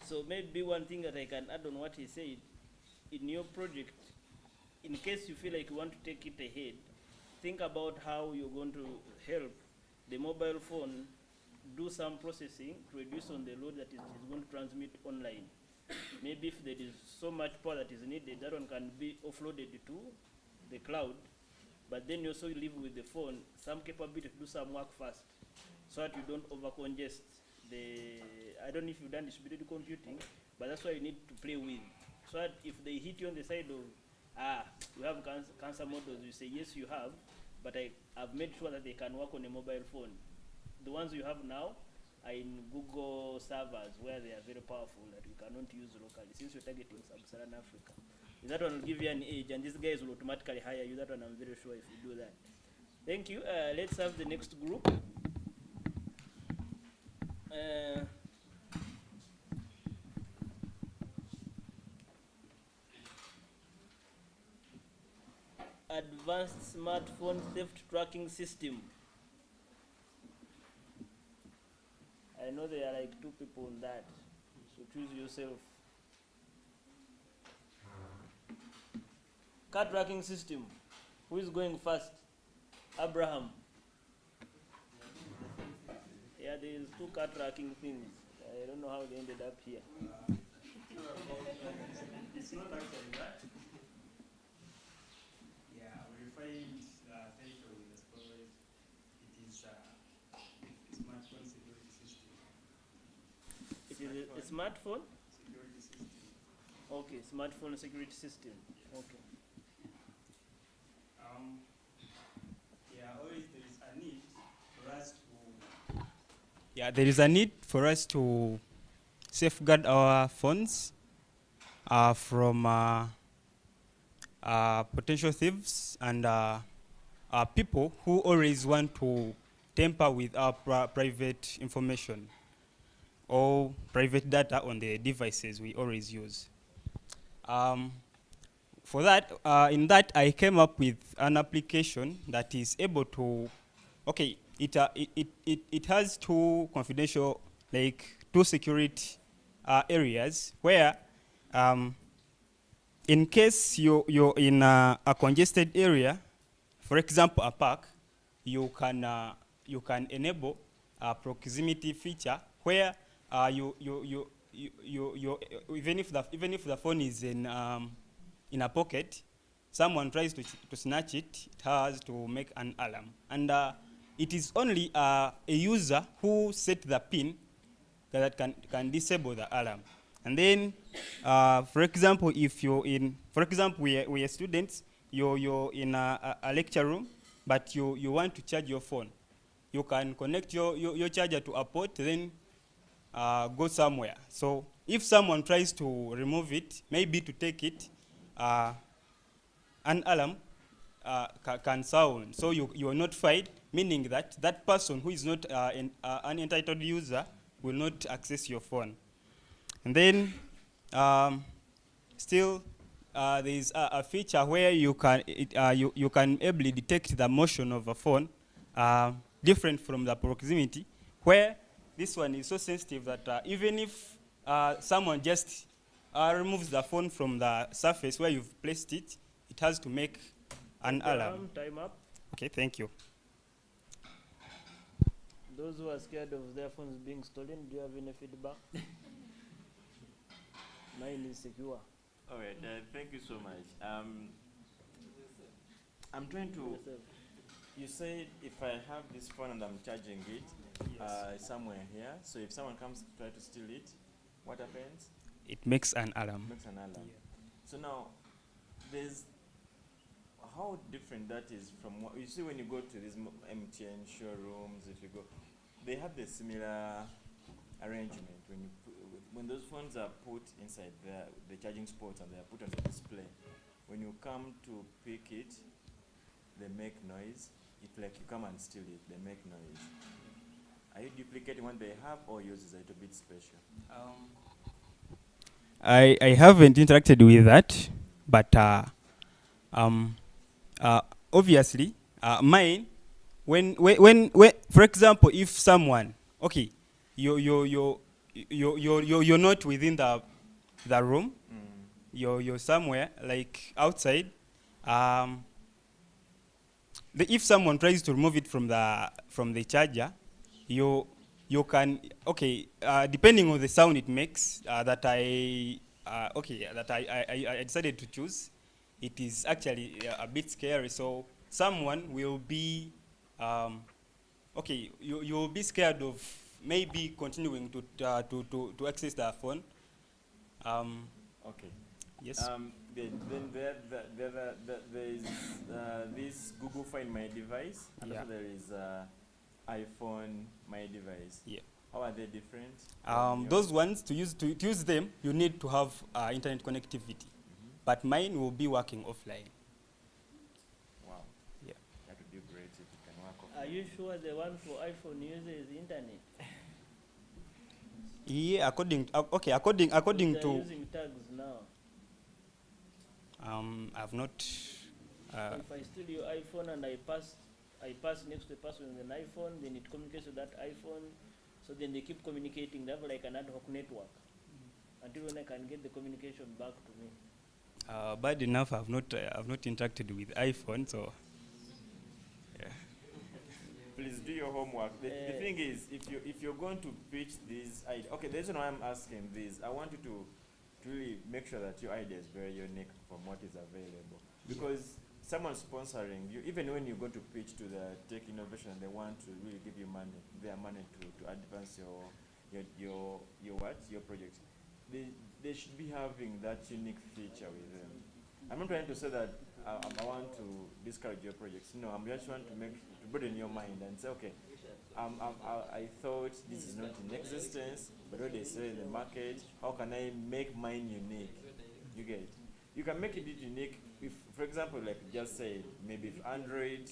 So maybe one thing that I can add on what he said, in your project, in case you feel like you want to take it ahead, think about how you're going to help the mobile phone do some processing to reduce on the load that is going to transmit online. Maybe if there is so much power that is needed, that one can be offloaded to the cloud, but then you also live with the phone some capability to do some work fast so that you don't overcongest I don't know if you've done distributed computing, but that's why you need to play with. So that if they hit you on the side of, you have cancer models, you say, yes, you have, but I've made sure that they can work on a mobile phone. The ones you have now are in Google servers where they are very powerful that we cannot use locally since you're targeting sub-Saharan Africa. That one will give you an edge, and these guys will automatically hire you. That one I'm very sure if you do that. Thank you. Let's have the next group. Advanced smartphone theft tracking system. I know there are like 2 people on that, so choose yourself. Car tracking system. Who is going first? Abraham. Yeah, there is 2 car tracking things. I don't know how they ended up here. It's not actually that. Yeah, we find title with the storage. It is a smartphone security system. It is a smartphone? Security system. Okay, smartphone security system. Okay. Always there is a need for us to safeguard our phones from potential thieves and people who always want to tamper with our private information or private data on the devices we always use. For that, in that, I came up with an application that is able to, it has 2 confidential, 2 security areas where, in case you're in a congested area, for example, a park, you can enable a proximity feature where even if the phone is in a pocket, someone tries to snatch it, it has to make an alarm. And it is only a user who set the pin that can disable the alarm. And then, for example, if you're in, for example, we are students, you're in a lecture room, but you want to charge your phone. You can connect your charger to a port, then go somewhere. So if someone tries to remove it, maybe to take it, an alarm can sound. So you are notified, meaning that that person who is not an entitled user will not access your phone. And then still there is a feature where you can ably detect the motion of a phone different from the proximity, where this one is so sensitive that even if someone just removes the phone from the surface where you've placed it, it has to make an alarm. Time up. Okay, thank you. Those who are scared of their phones being stolen, do you have any feedback? Mine is secure. All right, thank you so much. I'm trying to, you said if I have this phone and I'm charging it somewhere here, so if someone comes to try to steal it, what happens? It makes an alarm. Makes an alarm. So now, there's how different that is from what you see when you go to these MTN showrooms. If you go, they have the similar arrangement when those phones are put inside the charging spots and they are put on the display. When you come to pick it, they make noise. If like you come and steal it, they make noise. Are you duplicating what they have, or yours is a little bit special? I haven't interacted with that, but obviously mine, when for example, if someone, okay, you're not within the room, you're somewhere like outside, if someone tries to remove it from the charger, you can, okay, depending on the sound it makes, that I decided to choose, it is actually a bit scary. So someone will be, okay, you'll be scared of maybe continuing to access their phone. Okay. Yes. Then there is this Google Find My Device, and also there is iPhone My Device. Yeah. How are they different? Those ones, to use them, you need to have internet connectivity. But mine will be working offline. Wow. Yeah. That would be great if it can work offline. Are you sure the one for iPhone uses internet? Yeah, according They're to using tags now. I've not. If I steal your iPhone and I pass next to a person with an iPhone, then it communicates with that iPhone. So then they keep communicating. They have like an ad hoc network until when I can get the communication back to me. Bad enough, I've not interacted with iPhone, so. Yeah. Please do your homework. The thing is, if you're going to pitch these ideas, okay, the reason why I'm asking this, I want you to really make sure that your idea is very unique from what is available. Because someone's sponsoring you, even when you go to pitch to the tech innovation and they want to really give you money, their money to advance your project, they should be having that unique feature with them. I'm not trying to say that I want to discourage your projects. No, I'm just trying to broaden your mind and say, okay, I thought this is not in existence, but what they say in the market, how can I make mine unique? You get it? You can make it unique if, for example, like just say, maybe if Android,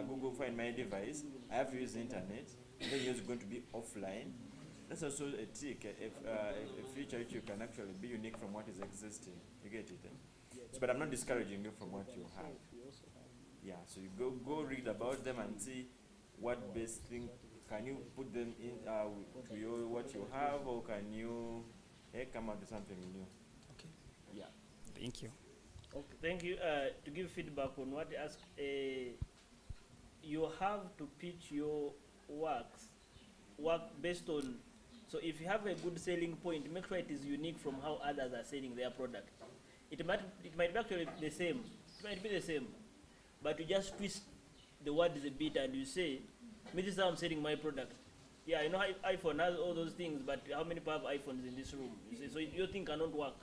Google Find My Device, I have to use the internet, then yours is going to be offline. That's also a tick, a feature which you can actually be unique from what is existing. You get it? So, but I'm not discouraging you from what you have. Yeah, so you go read about them and see what best thing, can you put them in to what you have, or can you come out with something new? Okay. Yeah. Thank you. Okay, thank you. To give feedback on what you asked, you have to pitch your work based on, so if you have a good selling point, make sure it is unique from how others are selling their product. It might be actually the same. It might be the same, but you just twist the words a bit and you say, "Me, this is how I'm selling my product." Yeah, I know iPhone has all those things, but how many people have iPhones in this room? You see, so your thing cannot work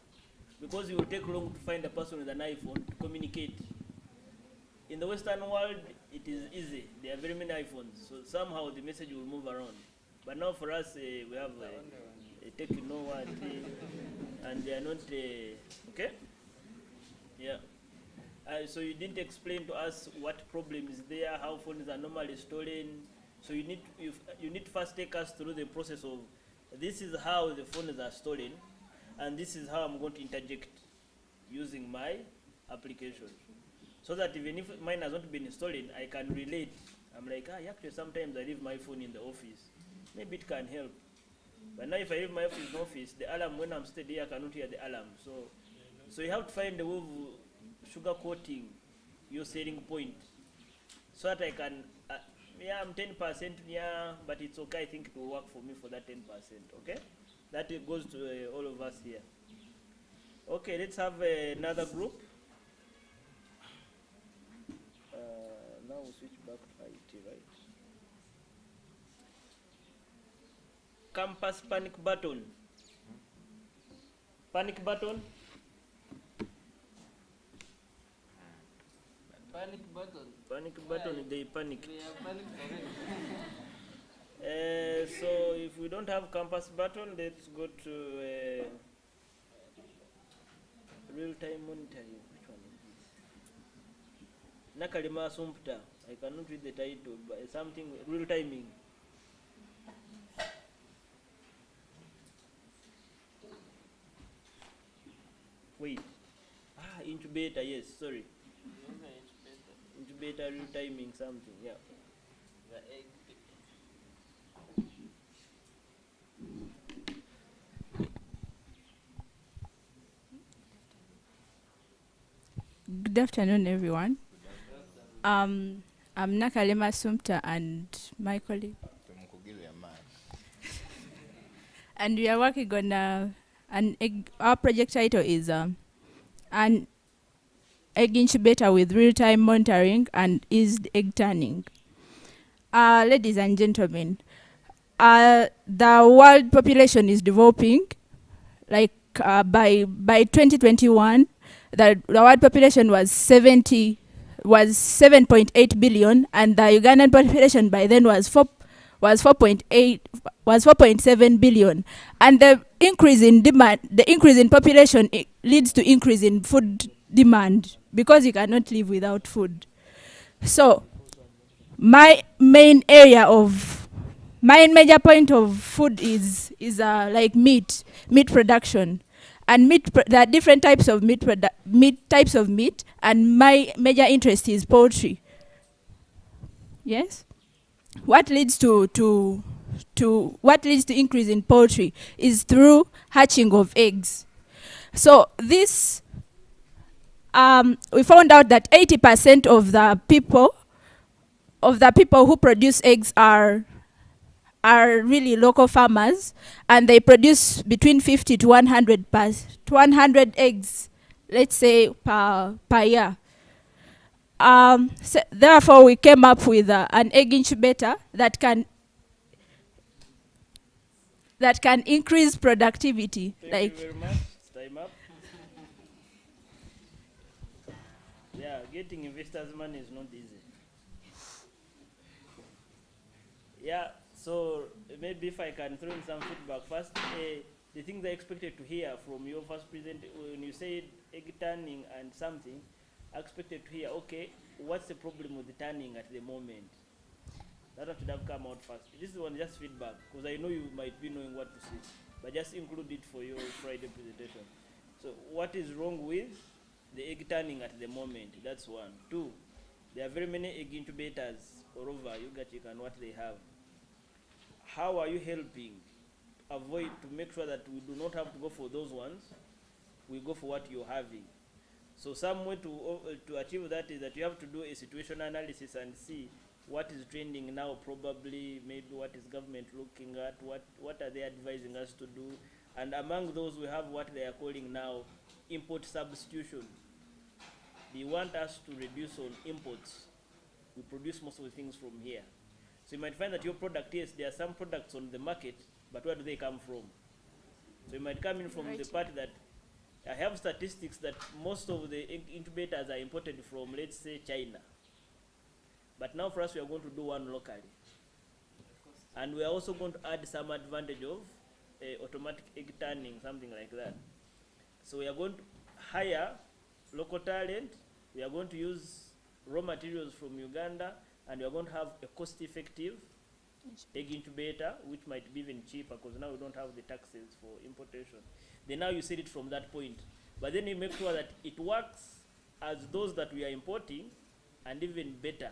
because it will take long to find a person with an iPhone to communicate. In the Western world, it is easy. There are very many iPhones, so somehow the message will move around. But now for us, we have a Techno one, and they are not okay. Yeah. So you didn't explain to us what problem is there, how phones are normally stolen. So you need to first take us through the process of this is how the phones are stolen, and this is how I'm going to interject using my application. So that even if mine has not been stolen, I can relate. I'm like, actually sometimes I leave my phone in the office. Maybe it can help. But now if I leave my phone in the office, the alarm, when I'm still there, I cannot hear the alarm. So you have to find a way of sugarcoating your selling point so that I can, I'm 10%, but it's okay. I think it will work for me for that 10%, okay? That goes to all of us here. Okay, let's have another group. Now we switch back to IT, right? Campus panic button. Panic button. Panic button. Panic button, they panic. We have panic already. So if we don't have campus button, let's go to real-time monitoring. Which one is this? Nakalima Sumpta. I cannot read the title, but it's something real timing. Wait. Incubator, yes, sorry. Incubator real timing something, yeah. The egg. Good afternoon, everyone. I'm Nakalema Sumta and my colleague. And we are working on an egg. Our project title is an egg incubator with real-time monitoring and eased egg turning. Ladies and gentlemen, the world population is developing. Like by 2021, the world population was 7.8 billion, and the Ugandan population by then was 4.7 billion. And the increase in demand, the increase in population, it leads to increase in food demand because you cannot live without food. So my major point of food is like meat production. And there are different types of meat, and my major interest is poultry. Yes? What leads to increase in poultry is through hatching of eggs. So this, we found out that 80% of the people who produce eggs are really local farmers, and they produce between 50 to 100 eggs, let's say, per year. So therefore, we came up with an egg incubator that can increase productivity. Thank you very much. It's time up. Yeah, getting investors' money is not easy. Yeah, so maybe if I can throw in some feedback first, the things I expected to hear from your first present, when you said egg turning and something, I expected to hear, okay, what's the problem with the turning at the moment? That should have come out first. This one just feedback, because I know you might be knowing what to say, but just include it for your Friday presentation. So what is wrong with the egg turning at the moment? That's one. Two, there are very many egg incubators all over Uganda and what they have. How are you helping avoid to make sure that we do not have to go for those ones? We go for what you're having. So some way to achieve that is that you have to do a situation analysis and see what is trending now, probably, maybe what is government looking at, what are they advising us to do. And among those, we have what they are calling now import substitution. They want us to reduce on imports. We produce most of the things from here. So you might find that your product, yes, there are some products on the market, but where do they come from? So you might come in from the part that I have statistics that most of the incubators are imported from, let's say, China. But now for us, we are going to do one locally. And we are also going to add some advantage of automatic egg turning, something like that. So we are going to hire local talent. We are going to use raw materials from Uganda, and we are going to have a cost-effective egg incubator, which might be even cheaper because now we don't have the taxes for importation. Then now you set it from that point. But then you make sure that it works as those that we are importing, and even better.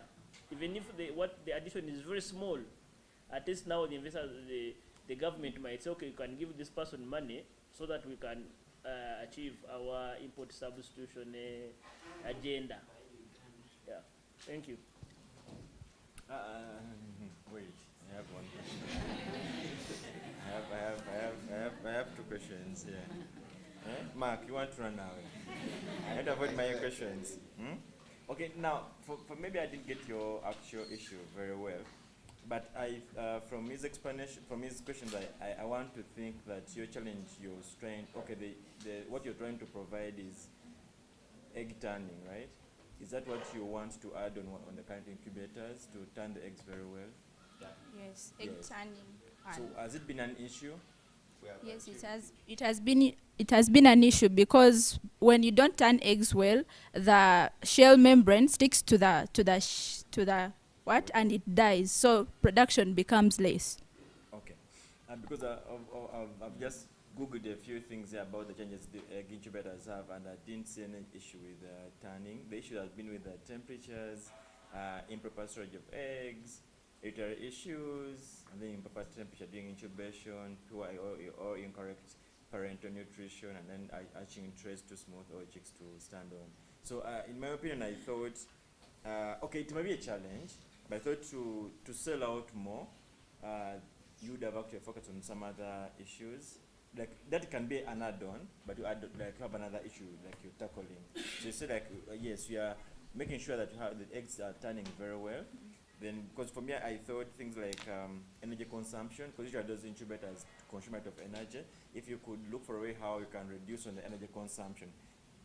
Even if the addition is very small, at least now the investors, the government might say, okay, you can give this person money so that we can achieve our import substitution agenda. Yeah, thank you. Wait, I have one question. I have two questions here. Mark, you want to run now? I had to avoid my questions. Okay, now, for maybe I didn't get your actual issue very well, but from his explanation, from his questions, I want to think that your challenge, you're trying, okay, what you're trying to provide is egg turning, right? Is that what you want to add on the current incubators to turn the eggs very well? Yes, egg turning. So has it been an issue? Yes, it has been an issue because when you don't turn eggs well, the shell membrane sticks to the what, and it dies. So production becomes less. Okay, because I've just googled a few things here about the changes the egg incubators have, and I didn't see any issue with turning. The issue has been with the temperatures, improper storage of eggs, hereditary issues, and then improper temperature during incubation, poor or incorrect parental nutrition, and then hatching trays too smooth or chicks to stand on. So in my opinion, I thought, okay, it might be a challenge, but I thought to sell out more, you would have actually focused on some other issues. Like that can be an add-on, but you add like you have another issue like you're tackling. So you say like yes, you are making sure that the eggs are turning very well. Then, because for me, I thought things like energy consumption, because usually those incubators consume a lot of energy. If you could look for a way how you can reduce on the energy consumption,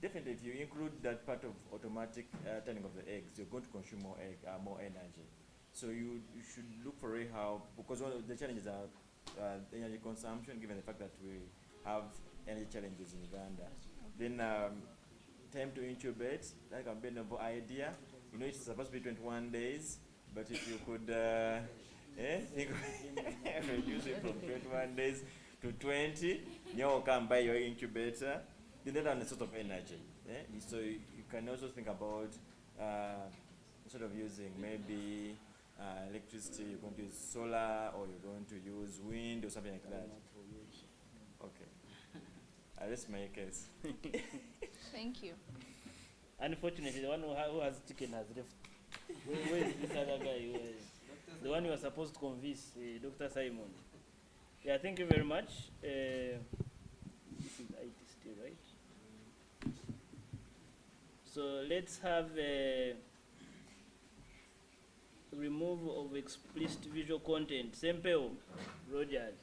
definitely if you include that part of automatic turning of the eggs, you're going to consume more energy. So you should look for a way how, because one of the challenges are energy consumption, given the fact that we have energy challenges in Uganda. Then time to incubate, that can be a novel idea. You know, it's supposed to be 21 days. But if you could reduce it from 21 days to 20, you can buy your incubator. Then that is a sort of energy. So you can also think about sort of using maybe electricity. You're going to use solar, or you're going to use wind, or something like that. Okay. I rest my case. Thank you. Unfortunately, the one who has chicken has left. Where is this other guy? The one you were supposed to convince, Dr. Simon. Yeah, thank you very much. This is IT still, right? So let's have a removal of explicit visual content. Sempeo, Rogers.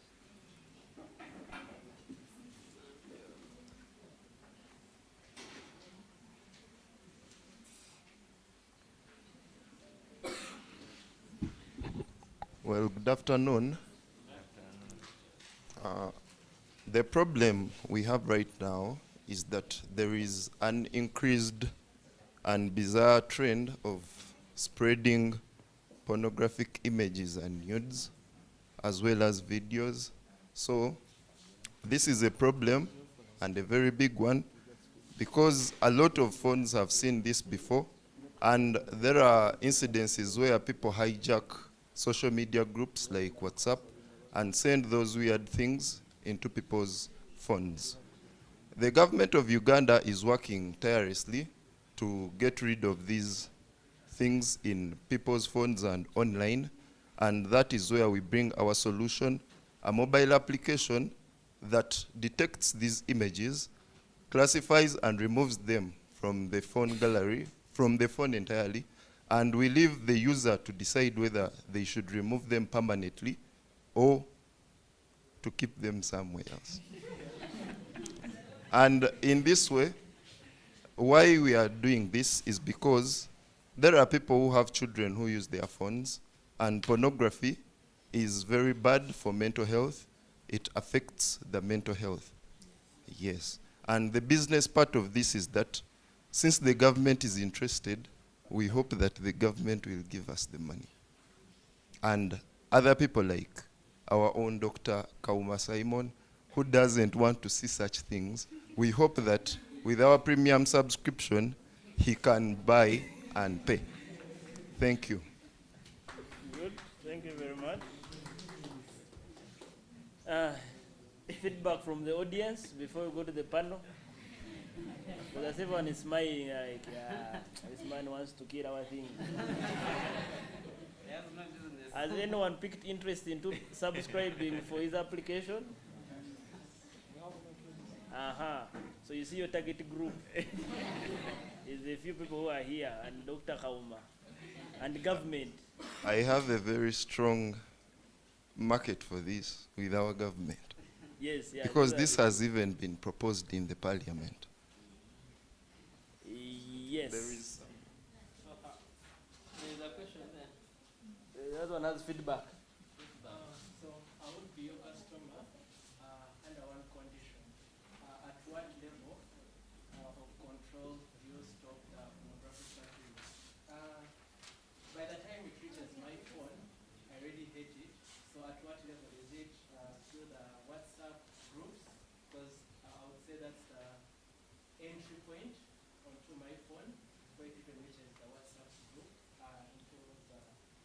Well, good afternoon. The problem we have right now is that there is an increased and bizarre trend of spreading pornographic images and nudes, as well as videos. So this is a problem, and a very big one, because a lot of phones have seen this before, and there are incidences where people hijack social media groups like WhatsApp and send those weird things into people's phones. The government of Uganda is working tirelessly to get rid of these things in people's phones and online, and that is where we bring our solution, a mobile application that detects these images, classifies and removes them from the phone gallery, from the phone entirely, and we leave the user to decide whether they should remove them permanently or to keep them somewhere else. And in this way, why we are doing this is because there are people who have children who use their phones, and pornography is very bad for mental health. It affects the mental health. Yes. And the business part of this is that since the government is interested, we hope that the government will give us the money. And other people like our own Dr. Kauma Simon, who doesn't want to see such things, we hope that with our premium subscription, he can buy and pay. Thank you. Good, thank you very much. Feedback from the audience before we go to the panel. Because everyone is smiling like, yeah, this man wants to kill our thing. Has anyone picked interest into subscribing for his application? So you see your target group is a few people who are here, and Dr. Kauma, and government. I have a very strong market for this with our government. Yes, yeah. Because this has even been proposed in the parliament. Yes. There is There's a question there. That one has feedback. So I would be your customer under one condition. At what level of control do you stop pornographic trafficking? By the time it reaches my phone, I already hate it. So at what level is it through the WhatsApp groups? Because I would say that's the entry point onto my phone before it even reaches the WhatsApp group into the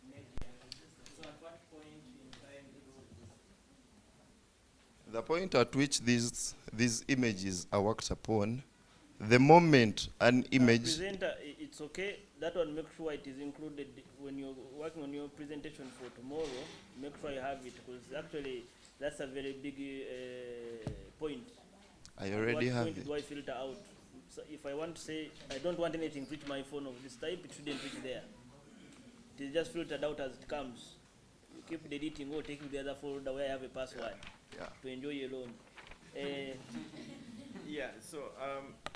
media. So at what point in time do this? the point at which these images are worked upon. The moment an image, Presenter, it's okay. That one, make sure it is included when you're working on your presentation for tomorrow. Make sure you have it, because actually that's a very big point. I already have What point do I filter out? So if I want to say I don't want anything to reach my phone of this type, it shouldn't reach there. It is just filtered out as it comes. You keep deleting or taking the other folder where I have a password to enjoy your loan. Yeah, so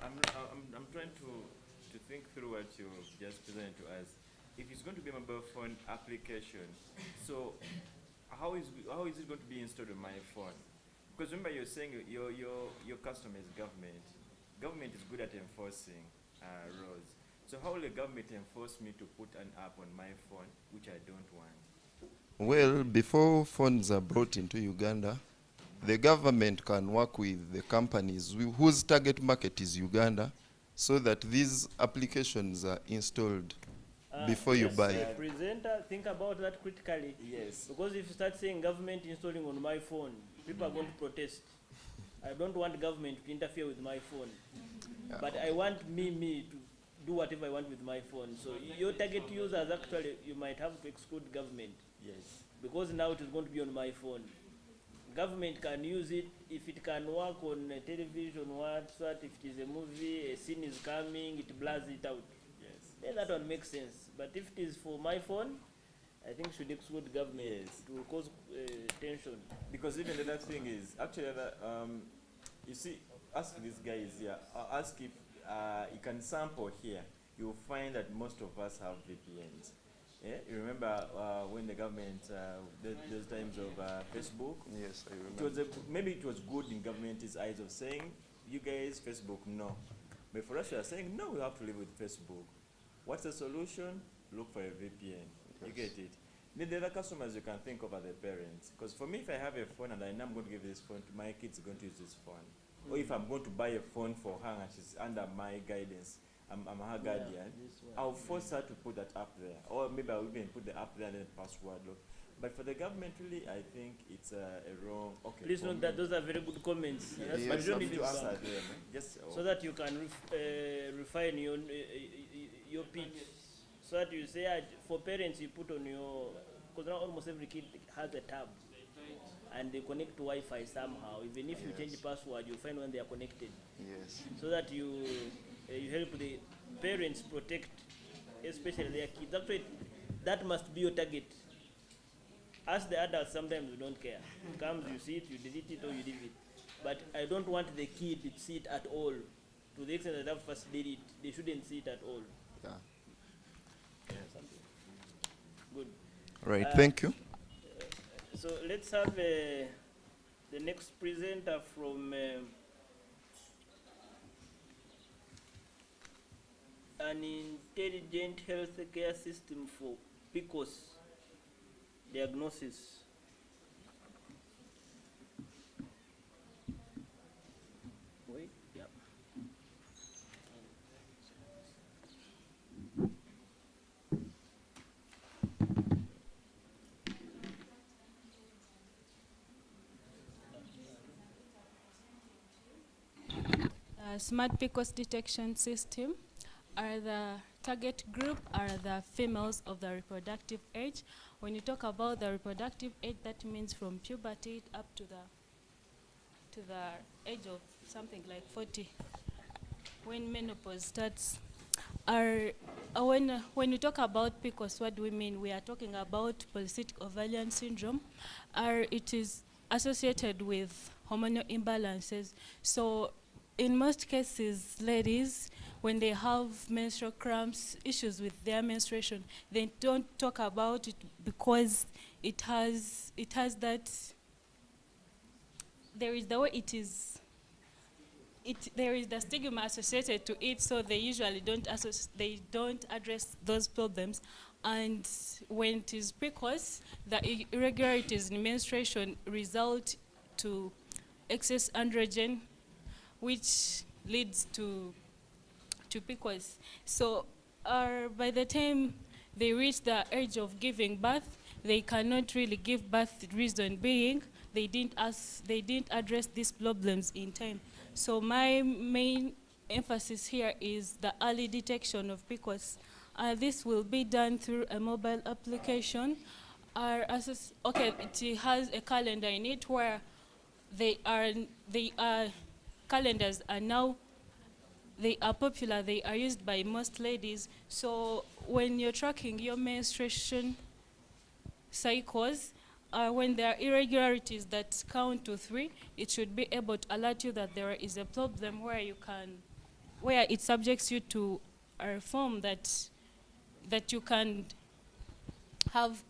I'm trying to think through what you just presented to us. If it's going to be a mobile phone application, so how is it going to be installed on my phone? Because remember, you're saying your customer is government. Government is good at enforcing laws. So how will the government enforce me to put an app on my phone which I don't want? well, before phones are brought into Uganda, the government can work with the companies whose target market is Uganda, so that these applications are installed before you Yes, buy it. Presenter, think about that critically. Yes. Because if you start saying government installing on my phone, people are going to protest. I don't want government to interfere with my phone. But I want me to do whatever I want with my phone. So your target users, actually, you might have to exclude government. Yes. Because now it is going to be on my phone. Government can use it if it can work on television, if it is a movie, a scene is coming, it blurs it out. Yes. Then that one makes sense. But if it is for my phone, I think should exclude government to cause tension. Because even the other thing is, actually, you see, ask these guys here, ask if you can sample here, you'll find that most of us have VPNs. Yeah? You remember when the government, those times of Facebook? Yes, I remember. Maybe it was good in government's eyes of saying, you guys, Facebook, no. But for us, we are saying, no, we have to live with Facebook. What's the solution? Look for a VPN. You get it? Then the other customers you can think of are the parents. Because for me, if I have a phone and I know I'm going to give this phone to my kids, going to use this phone. Or if I'm going to buy a phone for her and she's under my guidance, I'm her guardian, I'll force her to put that app there. Or maybe I'll even put the app there and then password. But for the government, really, I think it's a wrong. Okay. Please note that those are very good comments. Yes, But you don't need to to answer answer them. Just so that you can refine your pitch. So that you say, for parents, you put on your, because now almost every kid has a tab, and they connect to Wi-Fi somehow. Even if you change the password, you find when they are connected. Yes. So that you help the parents protect, especially their kids. Actually, that must be your target. As the adults, sometimes we don't care. It comes, you see it, you delete it, or you leave it. But I don't want the kid to see it at all. To the extent that I first did it, they shouldn't see it at all. Yeah. Good. Right. Thank you. So let's have the next presenter from an intelligent healthcare system for PCOS diagnosis. Wait, yeah. Smart PCOS detection system are the target group are the females of the reproductive age. When you talk about the reproductive age, that means from puberty up to the age of something like 40, when menopause starts. When we talk about PCOS, what do we mean? We are talking about polycystic ovarian syndrome. It is associated with hormonal imbalances. So in most cases, ladies, when they have menstrual cramps, issues with their menstruation, they don't talk about it because it has that, there is the way it is, there is the stigma associated to it, so they usually don't address those problems. And when it is PCOS, the irregularities in menstruation result to excess androgen, which leads to PCOS. So by the time they reach the age of giving birth, they cannot really give birth, the reason being they didn't address these problems in time. So my main emphasis here is the early detection of PCOS. This will be done through a mobile application. It has a calendar in it where calendars are now, they are popular, they are used by most ladies. So when you're tracking your menstruation cycles, when there are irregularities that count to 3, it should be able to alert you that there is a problem where it subjects you to a reform that you can have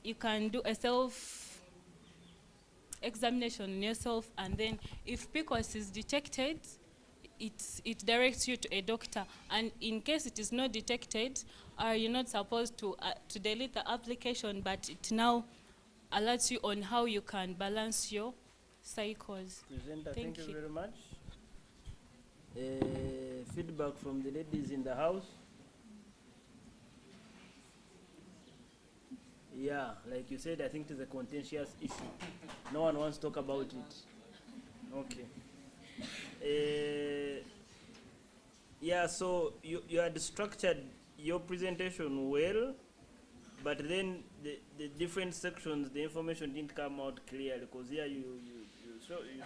you can do a self-examination on yourself, and then if PCOS is detected, it directs you to a doctor. And in case it is not detected, you're not supposed to delete the application, but it now alerts you on how you can balance your cycles. Presenter, thank you very much. Feedback from the ladies in the house. Yeah, like you said, I think it is a contentious issue. No one wants to talk about it. Okay. Yeah, so you had structured your presentation well, but then the different sections, the information didn't come out clearly, because here you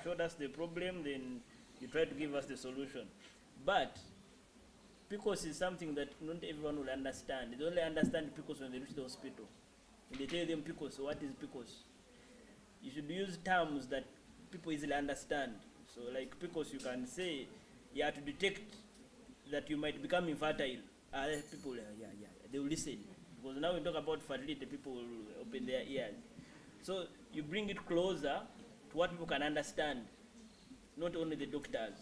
showed us the problem, then you tried to give us the solution. But PCOS is something that not everyone will understand. They only understand PCOS when they reach the hospital. When they tell them PCOS, what is PCOS? You should use terms that people easily understand. So like PCOS, you can say, yeah, to detect that you might become infertile. People, they will listen. Because now we talk about fertility, people will open their ears. So you bring it closer to what people can understand, not only the doctors,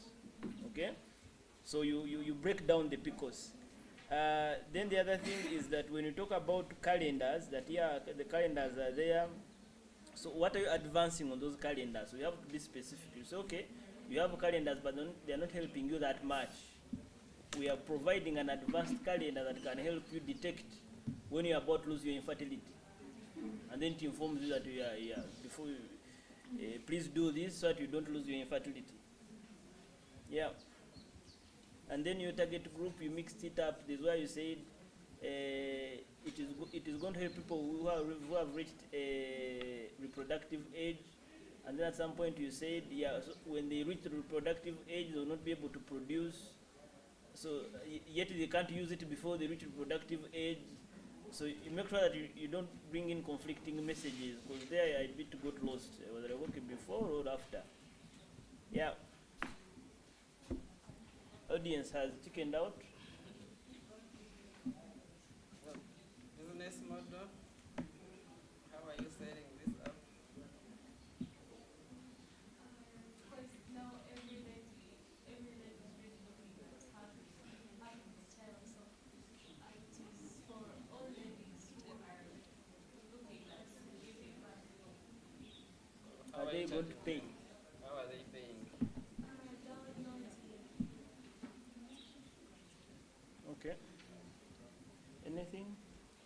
okay? So you break down the PCOS. Then the other thing is that when you talk about calendars, that the calendars are there. So what are you advancing on those calendars? So you have to be specific. You say, okay, you have calendars, but they are not helping you that much. We are providing an advanced calendar that can help you detect when you are about to lose your infertility. And then it informs you that before you, please do this so that you don't lose your infertility. Yeah. and then your target group, you mixed it up. This is why you said it is going to help people who have reached a reproductive age, and then at some point you said, yeah, so when they reach the reproductive age, they will not be able to produce. So yet they can't use it before they reach reproductive age. So you make sure that you don't bring in conflicting messages, because there I bit got lost, whether I work before or after. Yeah. Audience has chickened out. Business model. How are you setting this up? Are they going to pay? How are they paying? Okay. Anything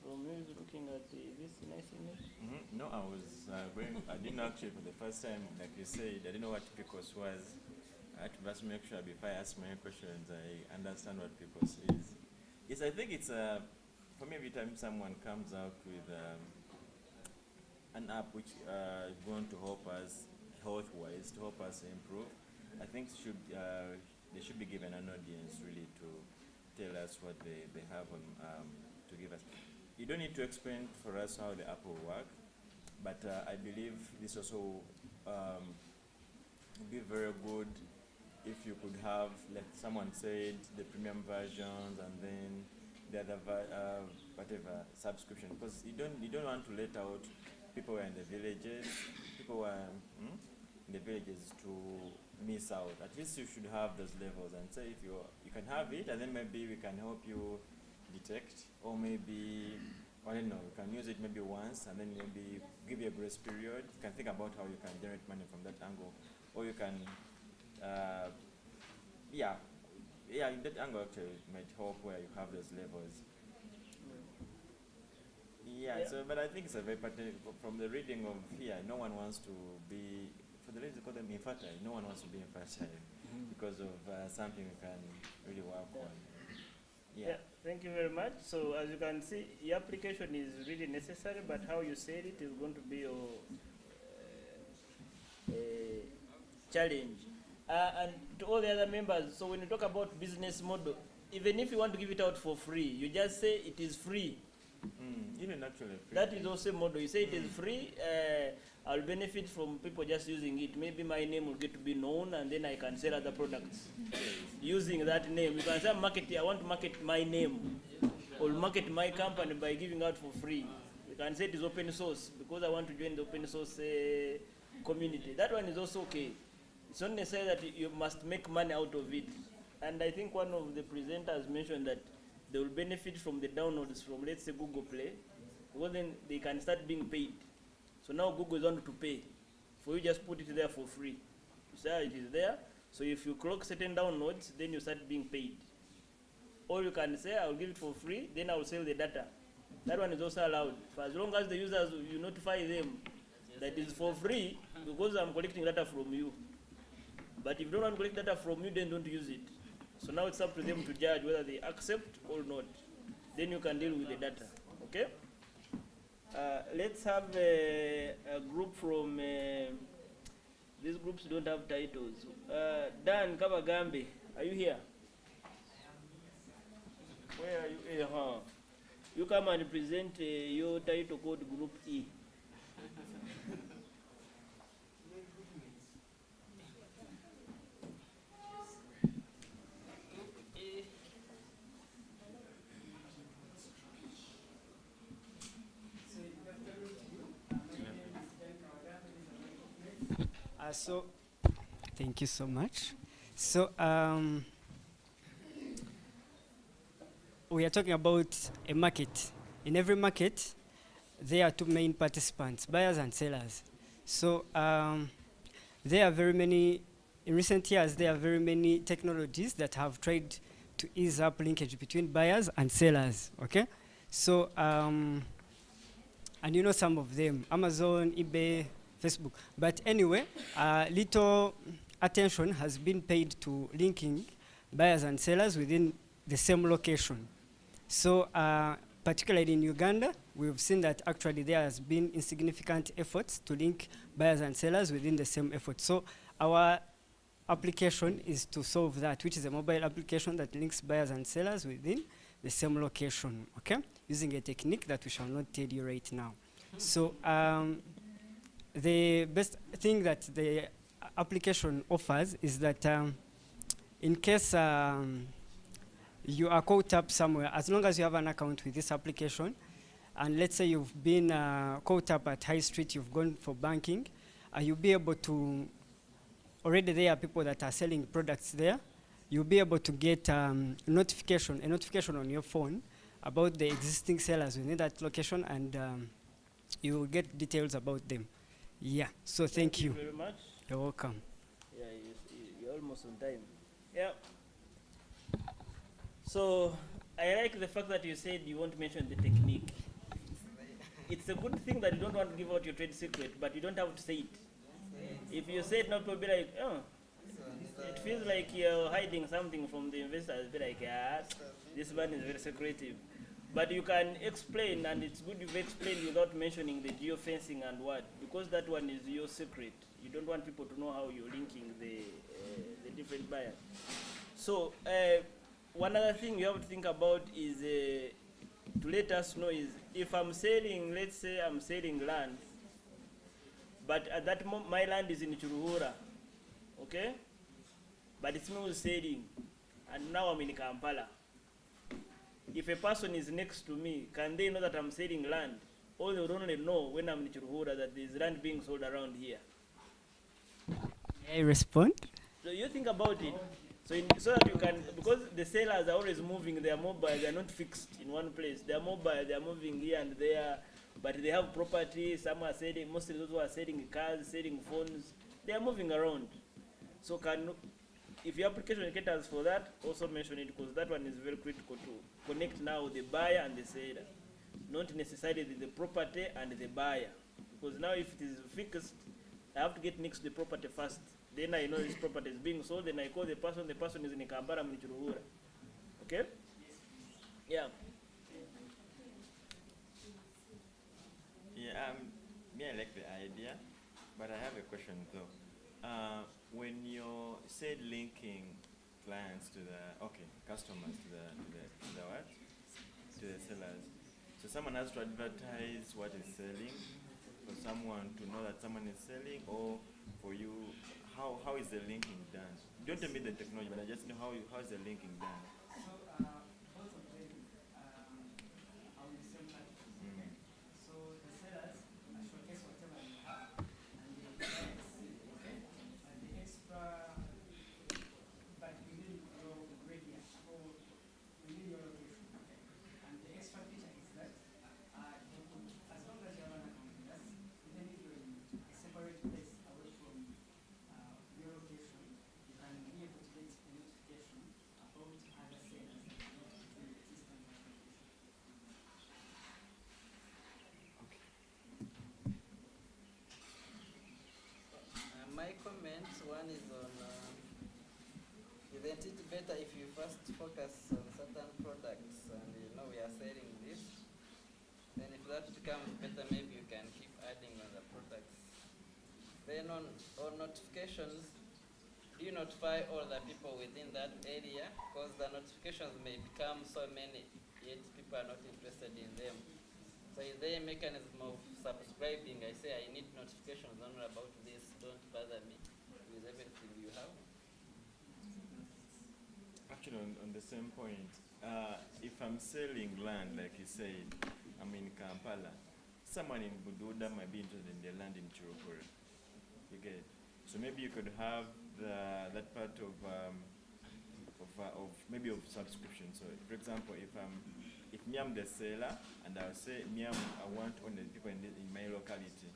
from you looking at this nice image? No, I was I didn't actually for the first time, like you said, I didn't know what PCOS was. I had to just make sure before I ask my questions, I understand what PCOS is. Yes, I think it's, for me, every time someone comes out with an app which is going to help us health-wise, to help us improve, I think they should be given an audience really to tell us what they have to give us. You don't need to explain for us how the app will work, but I believe this also would be very good if you could have, like someone said, the premium versions and then the other whatever subscription, because you don't want to let out people who are in the villages, people who are in the villages to miss out. At least you should have those levels and say if you can have it, and then maybe we can help you detect, or maybe, I don't know, you can use it maybe once and then maybe give you a grace period. You can think about how you can generate money from that angle, or you can in that angle actually it might help where you have those levels. Yeah, so, but I think it's a very from the reading of here, no one wants to be, for the ladies, they call them infertile. No one wants to be infertile because of something we can really work on. Yeah, thank you very much. So as you can see, the application is really necessary, but how you said it is going to be your challenge. And to all the other members, so when you talk about business model, even if you want to give it out for free, you just say it is free. Even actually free. That is also a model. You say it is free, I'll benefit from people just using it. Maybe my name will get to be known, and then I can sell other products using that name. You can say, I want to market my name, or market my company by giving out for free. You can say it is open source, because I want to join the open source community. That one is also okay. It's not necessary that you must make money out of it. And I think one of the presenters mentioned that they will benefit from the downloads from, let's say, Google Play, because then they can start being paid. So now Google is on to pay. For you just put it there for free. You say it is there. So if you clock certain downloads, then you start being paid. Or you can say, I'll give it for free, then I'll sell the data. That one is also allowed. For as long as the users, you notify them that is for free, because I'm collecting data from you. But if you don't want to collect data from you, then don't use it. So now it's up to them to judge whether they accept or not. Then you can deal with the data. Okay? Let's have a group from, these groups don't have titles. Dan Kabagambe, are you here? Where are you? You come and present your title code Group E. So, thank you so much. So, we are talking about a market. In every market, there are two main participants, buyers and sellers. So, there are very many, in recent years, there are very many technologies that have tried to ease up linkage between buyers and sellers, okay? So, and you know some of them, Amazon, eBay, Facebook. But anyway, little attention has been paid to linking buyers and sellers within the same location. So particularly in Uganda, we've seen that actually there has been insignificant efforts to link buyers and sellers within the same effort. So our application is to solve that, which is a mobile application that links buyers and sellers within the same location, okay? Using a technique that we shall not tell you right now. So the best thing that the application offers is that in case you are caught up somewhere, as long as you have an account with this application, and let's say you've been caught up at High Street, you've gone for banking, you'll be able to, already there are people that are selling products there, you'll be able to get a notification on your phone about the existing sellers within that location, and you will get details about them. Yeah, so thank you. Thank you very much. You're welcome. Yeah, you're almost on time. Yeah. So I like the fact that you said you won't mention the technique. It's a good thing that you don't want to give out your trade secret, but you don't have to say it. If you say it, not people be like, oh, it feels like you're hiding something from the investors. Be like, yeah, this man is very secretive. But you can explain, and it's good you've explained without mentioning the geofencing and what, because that one is your secret. You don't want people to know how you're linking the different buyers. So one other thing you have to think about is to let us know is if I'm selling, let's say I'm selling land, but at that moment my land is in Churuhura, okay? But it's me who's selling, and now I'm in Kampala. If a person is next to me, can they know that I'm selling land? Or they would only know when I'm in Churuhura that there's land being sold around here. May I respond? So you think about it. So that you can, because the sellers are always moving, they are mobile, they are not fixed in one place. They are mobile, they are moving here and there, but they have property. Some are selling, mostly those who are selling cars, selling phones, they are moving around. So if your application caters for that, also mention it, because that one is very critical to connect now the buyer and the seller, not necessarily the property and the buyer. Because now if it is fixed, I have to get next to the property first. Then I know this property is being sold, then I call the person is in Kambara, I'm in Churuhura. Okay? Yeah. Yeah, me, I like the idea, but I have a question though. When you said linking clients to the, customers to the what? To the sellers. So someone has to advertise what is selling, for someone to know that someone is selling, or for you, how is the linking done? Don't tell me the technology, but I just know how is the linking done. So both of them are on the same platform. So the sellers showcase whatever you have, and the buyers, okay? And the extra, but within your radius, or within your location, okay? And the extra feature is that as long as you have an account with us, even if you're in a separate place away from your location, you can be able to get a notification about other sellers that are not within the existing application. My comments, one is on, isn't it better if you first focus on certain products and you know we are selling this, then if that becomes better, maybe you can keep adding on the products. Then on notifications, do you notify all the people within that area? Because the notifications may become so many, yet people are not interested in them. So is there a mechanism of subscribing? I say I need notifications only about this, don't bother me with everything you have. Actually, on the same point, if I'm selling land, like you said, I'm in Kampala, someone in Bududa might be interested in the land in Chirupura. You get it? So maybe you could have that part of maybe of subscription. So, for example, if me I'm the seller and I'll say I want only people in my locality,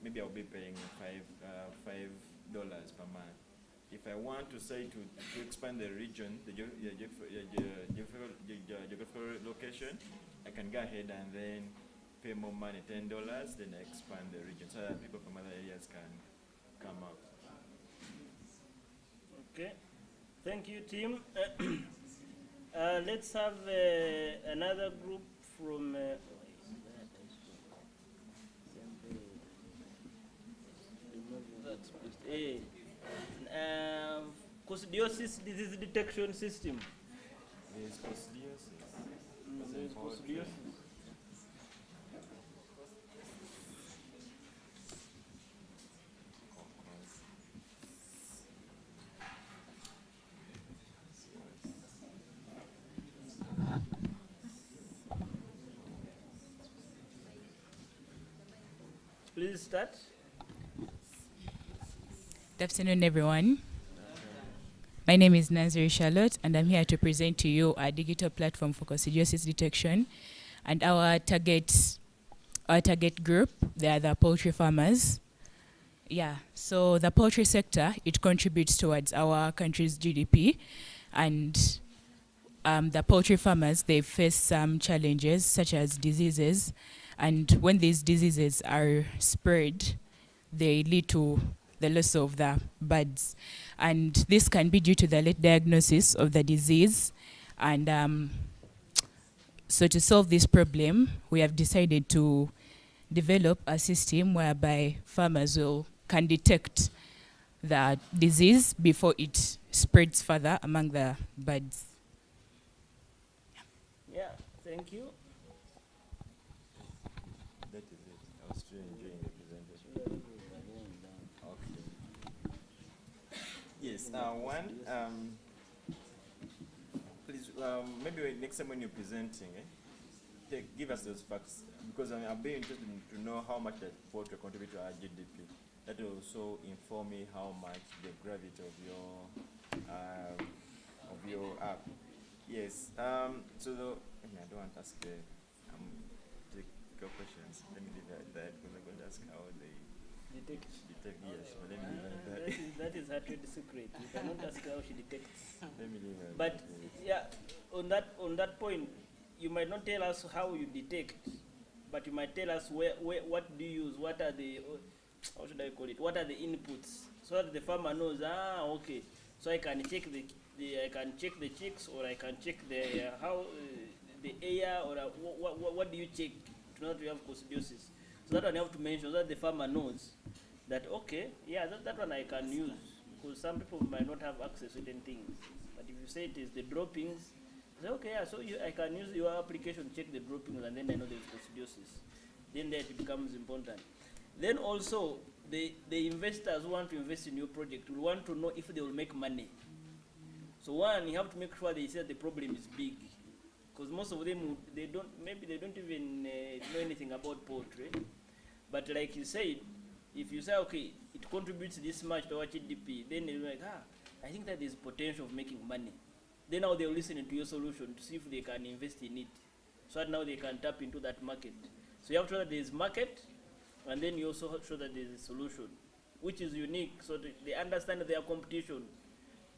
maybe I'll be paying $5 per month. If I want to say to expand the region, the geographical location, I can go ahead and then pay more money, $10, then I expand the region so that people from other areas can come out. Okay. Thank you, team. Let's have another group from. Coccidiosis disease detection system. There's coccidiosis. There's coccidiosis. Please start. Good afternoon, everyone. My name is Naziri Charlotte, and I'm here to present to you a digital platform for coccidiosis detection. And our target group, they are the poultry farmers. Yeah, so the poultry sector, it contributes towards our country's GDP. And the poultry farmers, they face some challenges such as diseases. And when these diseases are spread, they lead to the loss of the birds. And this can be due to the late diagnosis of the disease. And so to solve this problem, we have decided to develop a system whereby farmers can detect the disease before it spreads further among the birds. Yeah, thank you. That is it. I was still enjoying the presentation. Okay. Yes. Please, maybe next time when you're presenting, give us those facts, because I'm very interested to know how much that poultry contribute to our GDP. That will also inform me how much the gravity of your app. Yes. I don't want to ask technical questions. Let me leave it at that, because I'm going to ask how they detect. Yes, but let me leave it at that. That is her trade secret. You cannot ask how she detects. Let me leave it at But that. yeah, on that point, you might not tell us how you detect, but you might tell us what do you use, what are the, how should I call it, what are the inputs, so that the farmer knows, okay, so I can check the chicks, or I can check the the air, or what do you check to know that you have coccidiosis. So that one you have to mention, so that the farmer knows that, okay, yeah, that one I can use, because some people might not have access to certain things. But if you say it is the droppings, say, okay, yeah, so I can use your application, check the droppings, and then I know there's coccidiosis. Then that it becomes important. Then also, the investors who want to invest in your project will want to know if they will make money. So one, you have to make sure they say the problem is big, because most of them, they don't even know anything about poultry. But like you said, if you say, okay, it contributes this much to our GDP, then they're like, I think that there's potential of making money. Then now they'll listen to your solution to see if they can invest in it. So that now they can tap into that market. So you have to show that there's market, and then you also show that there's a solution, which is unique, so that they understand their competition.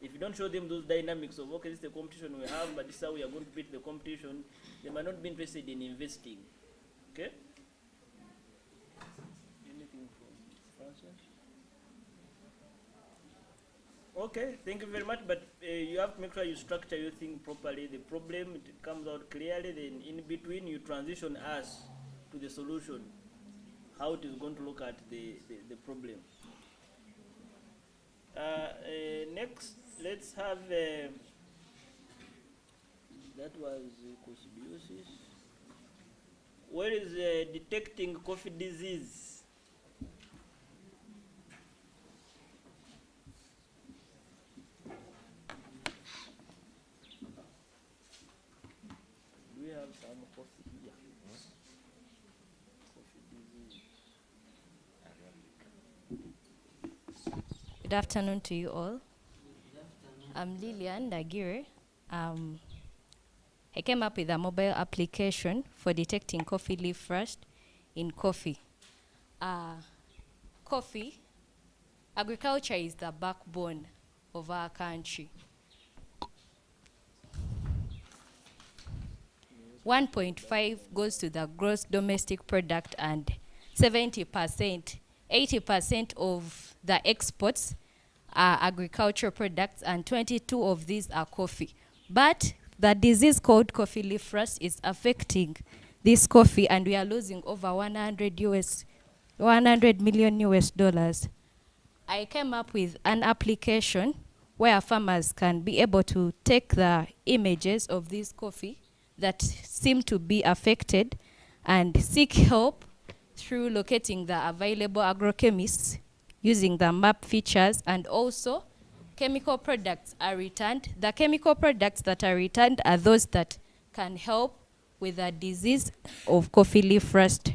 If you don't show them those dynamics of, okay, this is the competition we have, but this is how we are going to beat the competition, they might not be interested in investing. Okay? Anything from Francis? Okay, thank you very much, but you have to make sure you structure your thing properly. The problem, it comes out clearly, then in between you transition us to the solution, how it is going to look at the problem. Next, let's have, that was coccidiosis. Where is detecting coffee disease? Do we have some coffee here? Coffee disease. Good afternoon to you all. I'm Lilian Dagire. I came up with a mobile application for detecting coffee leaf rust in coffee. Agriculture is the backbone of our country. 1.5 goes to the gross domestic product, and 80% of the exports are agricultural products, and 22 of these are coffee. But the disease called coffee leaf rust is affecting this coffee, and we are losing over 100 million US dollars. I came up with an application where farmers can be able to take the images of this coffee that seem to be affected and seek help through locating the available agrochemists using the map features, and also chemical products are returned. The chemical products that are returned are those that can help with the disease of coffee leaf rust.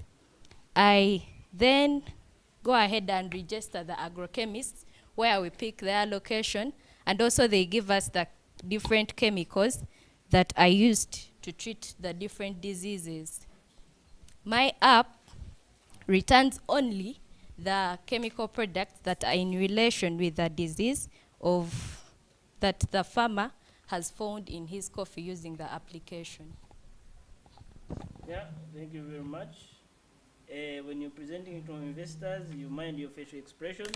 I then go ahead and register the agrochemists where we pick their location, and also they give us the different chemicals that are used to treat the different diseases. My app returns only the chemical products that are in relation with the disease of that the farmer has found in his coffee using the application. Yeah, thank you very much. When you're presenting it to investors, you mind your facial expressions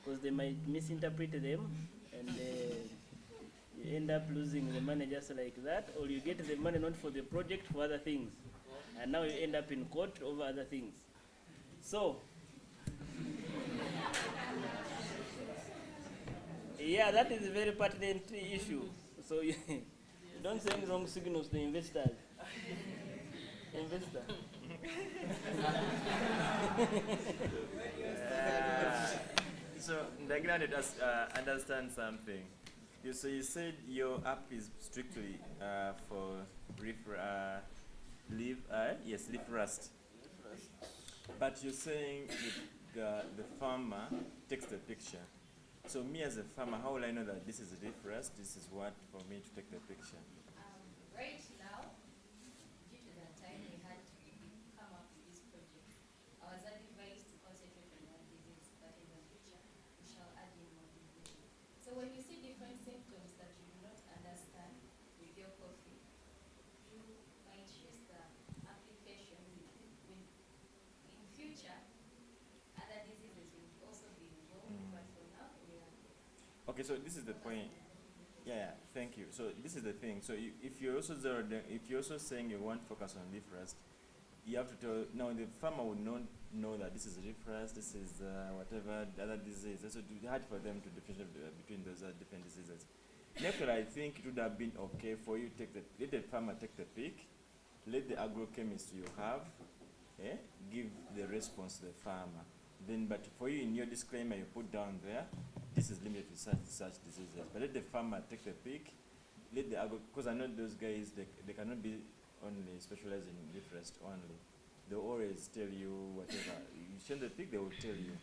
because they might misinterpret them, and you end up losing the money just like that, or you get the money not for the project, for other things, and now you end up in court over other things. So, yeah, that is a very pertinent issue. So you don't send wrong signals to investors. Investor. So, Ndagina, let us understand something. So you said your app is strictly for leaf rust. But you're saying the farmer takes the picture. So me as a farmer, how will I know that this is leaf rust? This is what for me to take the picture? Right now, due to the time we had to come up with this project, I was advised to concentrate on one disease, but in the future, we shall add in more diseases. So when you see different symptoms that you do not understand with your coffee, you might use the application in future. Other diseases will also be involved, but for now, we are. Okay, so this is the point. Yeah, thank you. So this is the thing. So if you're also saying you want to focus on leaf rust, you have to tell, now the farmer would not know that this is leaf rust, this is whatever the other disease. So it's hard for them to differentiate between those different diseases. Therefore, I think it would have been okay for you to let the farmer take the pic, let the agrochemist you have give the response to the farmer. Then, but for you in your disclaimer, you put down there, this is limited to such diseases. But let the farmer take the pic, let the because I know those guys, they cannot be only specialized in leaf rust only. They'll always tell you whatever. You send the pic, they will tell you.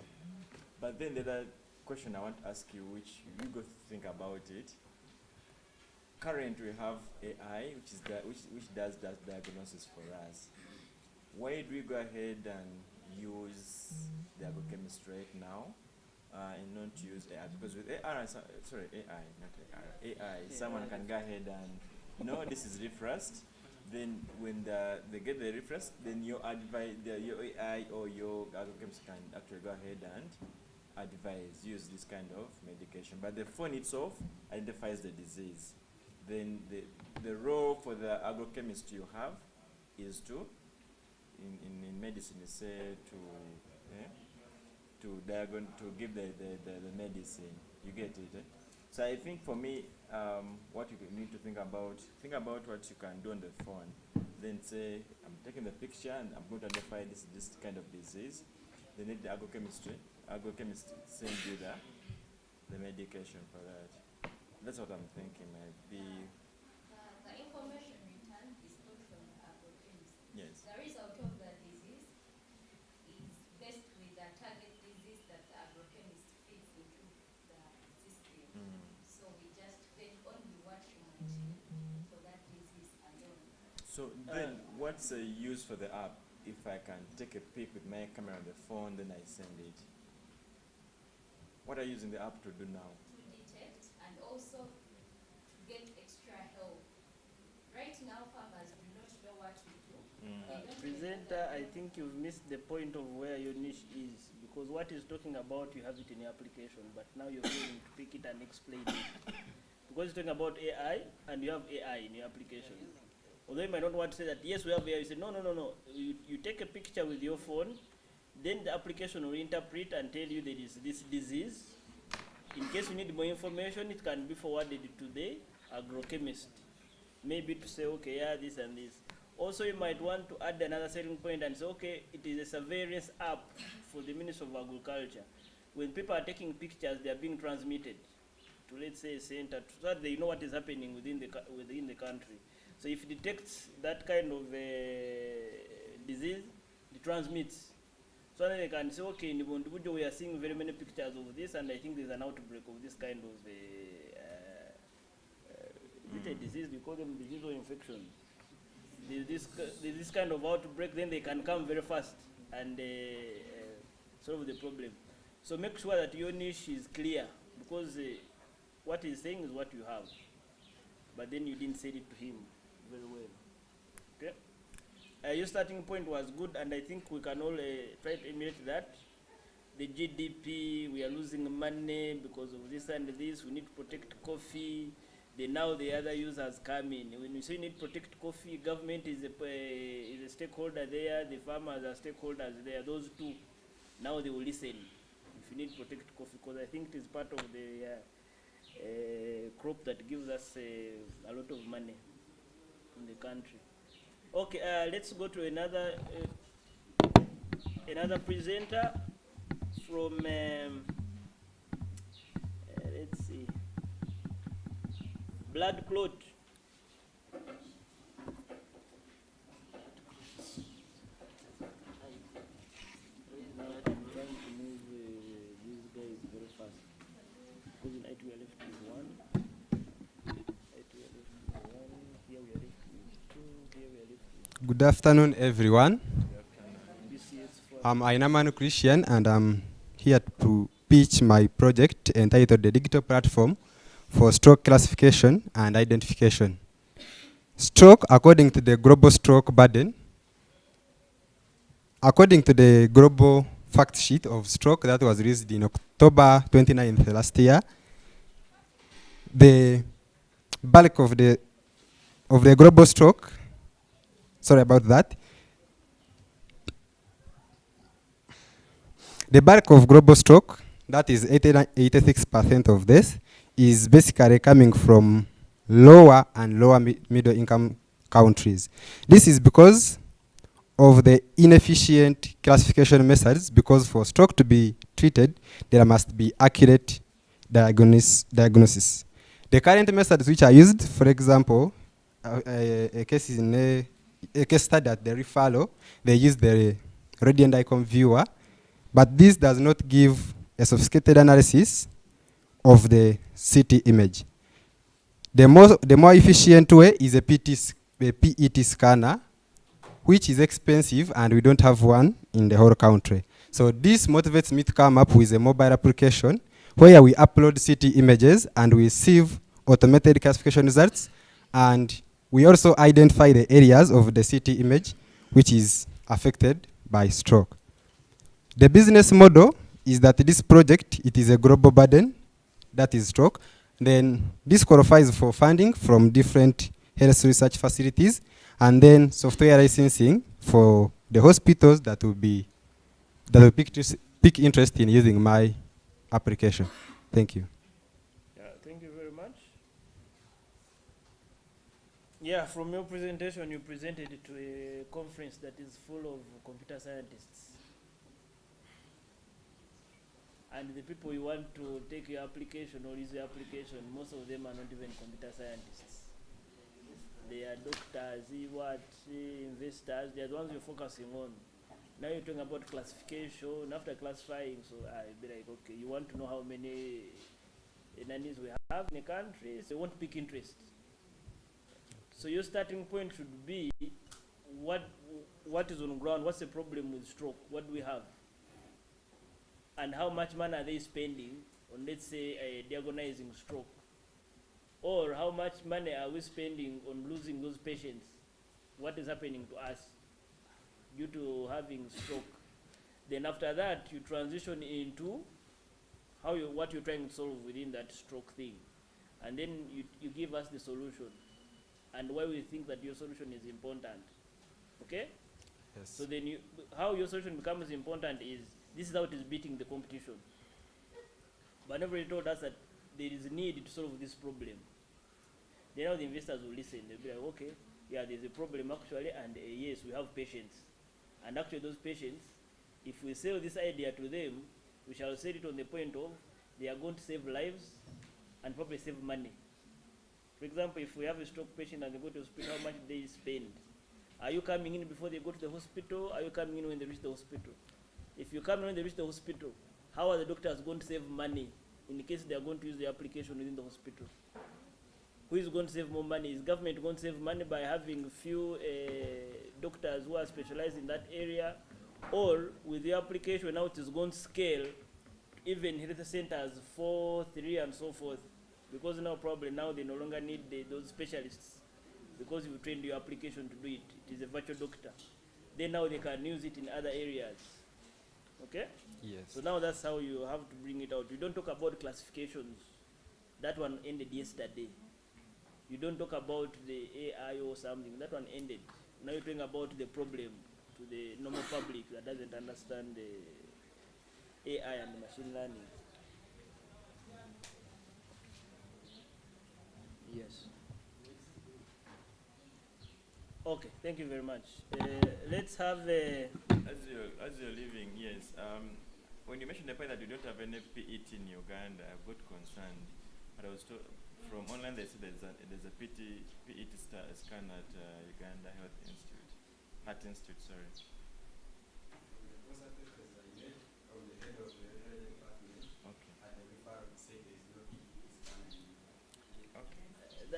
But then the other question I want to ask you, which you go think about it. Currently, we have AI, which does that diagnosis for us. Why do we go ahead and use the agrochemist right now and not use AI? Because with AI, someone can go ahead and know this is leaf rust. Then when they get the leaf rust, then your AI or your agrochemist can actually go ahead and advise, use this kind of medication. But the phone itself identifies the disease. Then the role for the agrochemist you have is to, in medicine, is say to give the medicine. You get it? So I think for me, what you need to think about what you can do on the phone. Then say, I'm taking the picture and I'm going to identify this kind of disease. Then let the agrochemist send you the medication for that. That's what I'm thinking. Might be. The information returned is not from the agrochemist. Yes. The result of the disease is based with the target disease that the agrochemist feeds into the system. So we just get only what you might need for that disease alone. So then, what's the use for the app? If I can take a pic with my camera on the phone, then I send it. What are you using the app to do now? To detect and also to get extra help. Right now, farmers do not know what to do Presenter, I think you've missed the point of where your niche is, because what he's talking about, you have it in your application, but now you're going to pick it and explain it. Because he's talking about AI, and you have AI in your application. Although you might not want to say that, yes, we have AI, you say, no, no, no, no. You take a picture with your phone, then the application will interpret and tell you there is this disease. In case you need more information, it can be forwarded to the agrochemist. Maybe to say, okay, yeah, this and this. Also, you might want to add another selling point and say, okay, it is a surveillance app for the Ministry of Agriculture. When people are taking pictures, they are being transmitted to, let's say, a center, so that they know what is happening within the country. So if it detects that kind of disease, it transmits. So then they can say, okay, in Bundubujo we are seeing very many pictures of this, and I think there's an outbreak of this kind of is it a disease? We call them disease or infection. There's this kind of outbreak, then they can come very fast and solve the problem. So make sure that your niche is clear, because what he's saying is what you have, but then you didn't say it to him very well. Okay. Your starting point was good, and I think we can all try to emulate that. The GDP, we are losing money because of this and this. We need to protect coffee. Now the other users come in. When you say you need to protect coffee, government is a stakeholder there, the farmers are stakeholders there. Those two, now they will listen if you need to protect coffee, because I think it is part of the crop that gives us a lot of money in the country. Okay, let's go to another presenter from, let's see, blood clot. Now I'm trying to move these guys very fast, because in IT we are left with one. IT we are left with one. Here we are left with two. Here we are left with. Good afternoon, everyone. BCS I'm Ainamanu Christian, and I'm here to pitch my project entitled The Digital Platform for Stroke Classification and Identification. Stroke, according to the global stroke burden, according to the global fact sheet of stroke that was released in October 29th last year, the bulk of the global stroke, sorry about that, the bulk of global stroke, that is 86% of this, is basically coming from lower and lower middle income countries. This is because of the inefficient classification methods, because for stroke to be treated, there must be accurate diagnosis. The current methods which are used, for example, a case study at the referral, they use the radiant icon viewer, but this does not give a sophisticated analysis of the CT image. The more efficient way is a PET scanner, which is expensive, and we don't have one in the whole country. So this motivates me to come up with a mobile application where we upload CT images and we receive automated classification results, and we also identify the areas of the CT image which is affected by stroke. The business model is that this project, it is a global burden, that is stroke. Then this qualifies for funding from different health research facilities, and then software licensing for the hospitals that will pick interest in using my application. Thank you. Yeah, thank you very much. Yeah, from your presentation, you presented it to a conference that is full of computer scientists. And the people you want to take your application or use your application, most of them are not even computer scientists. They are doctors, investors, they are the ones you're focusing on. Now you're talking about classification, after classifying, so I'll be like, okay, you want to know how many nannies we have in a country, so you want to pick interest. So your starting point should be, what is on ground, what's the problem with stroke, what do we have? And how much money are they spending on, let's say, diagnosing stroke? Or how much money are we spending on losing those patients? What is happening to us? due to having stroke. Then after that, you transition into what you're trying to solve within that stroke thing. And then you give us the solution and why we think that your solution is important. Okay? Yes. So then how your solution becomes important is, this is how it is beating the competition. But nobody told us that there is a need to solve this problem. Then now the investors will listen. They'll be like, okay, yeah, there's a problem actually, and yes, we have patients. And actually those patients, if we sell this idea to them, we shall sell it on the point of they are going to save lives and probably save money. For example, if we have a stroke patient and they go to the hospital, how much do they spend? Are you coming in before they go to the hospital? Are you coming in when they reach the hospital? If you come in when they reach the hospital, how are the doctors going to save money in case they are going to use the application within the hospital? Who is going to save more money? Is government going to save money by having few doctors who are specialized in that area? Or with the application now it is going to scale even health centers 4, 3 and so forth, because now probably now they no longer need those specialists, because you've trained your application to do it. It is a virtual doctor. Then now they can use it in other areas. Okay? Yes. So now that's how you have to bring it out. You don't talk about classifications. That one ended yesterday. You don't talk about the AI or something. That one ended. Now you're talking about the problem to the normal public that doesn't understand the AI and the machine learning. Yes. Okay, thank you very much. Let's have As you're leaving, yes. When you mentioned the point that you don't have any PET in Uganda, I've got concerned. But I was told from online they said there's a PET scan at Uganda Heart Institute, sorry.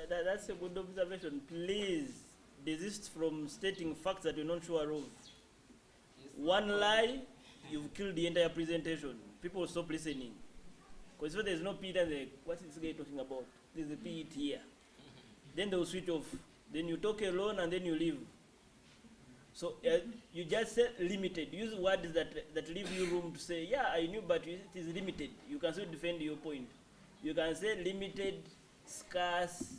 That's a good observation. Please desist from stating facts that you're not sure of. One lie, you've killed the entire presentation. People will stop listening. Because if there's no PET, then what's this guy talking about? There's a PET here. Then they'll switch off. Then you talk alone and then you leave. So you just say limited. Use words that leave you room to say, yeah, I knew, but it is limited. You can still defend your point. You can say limited, scarce,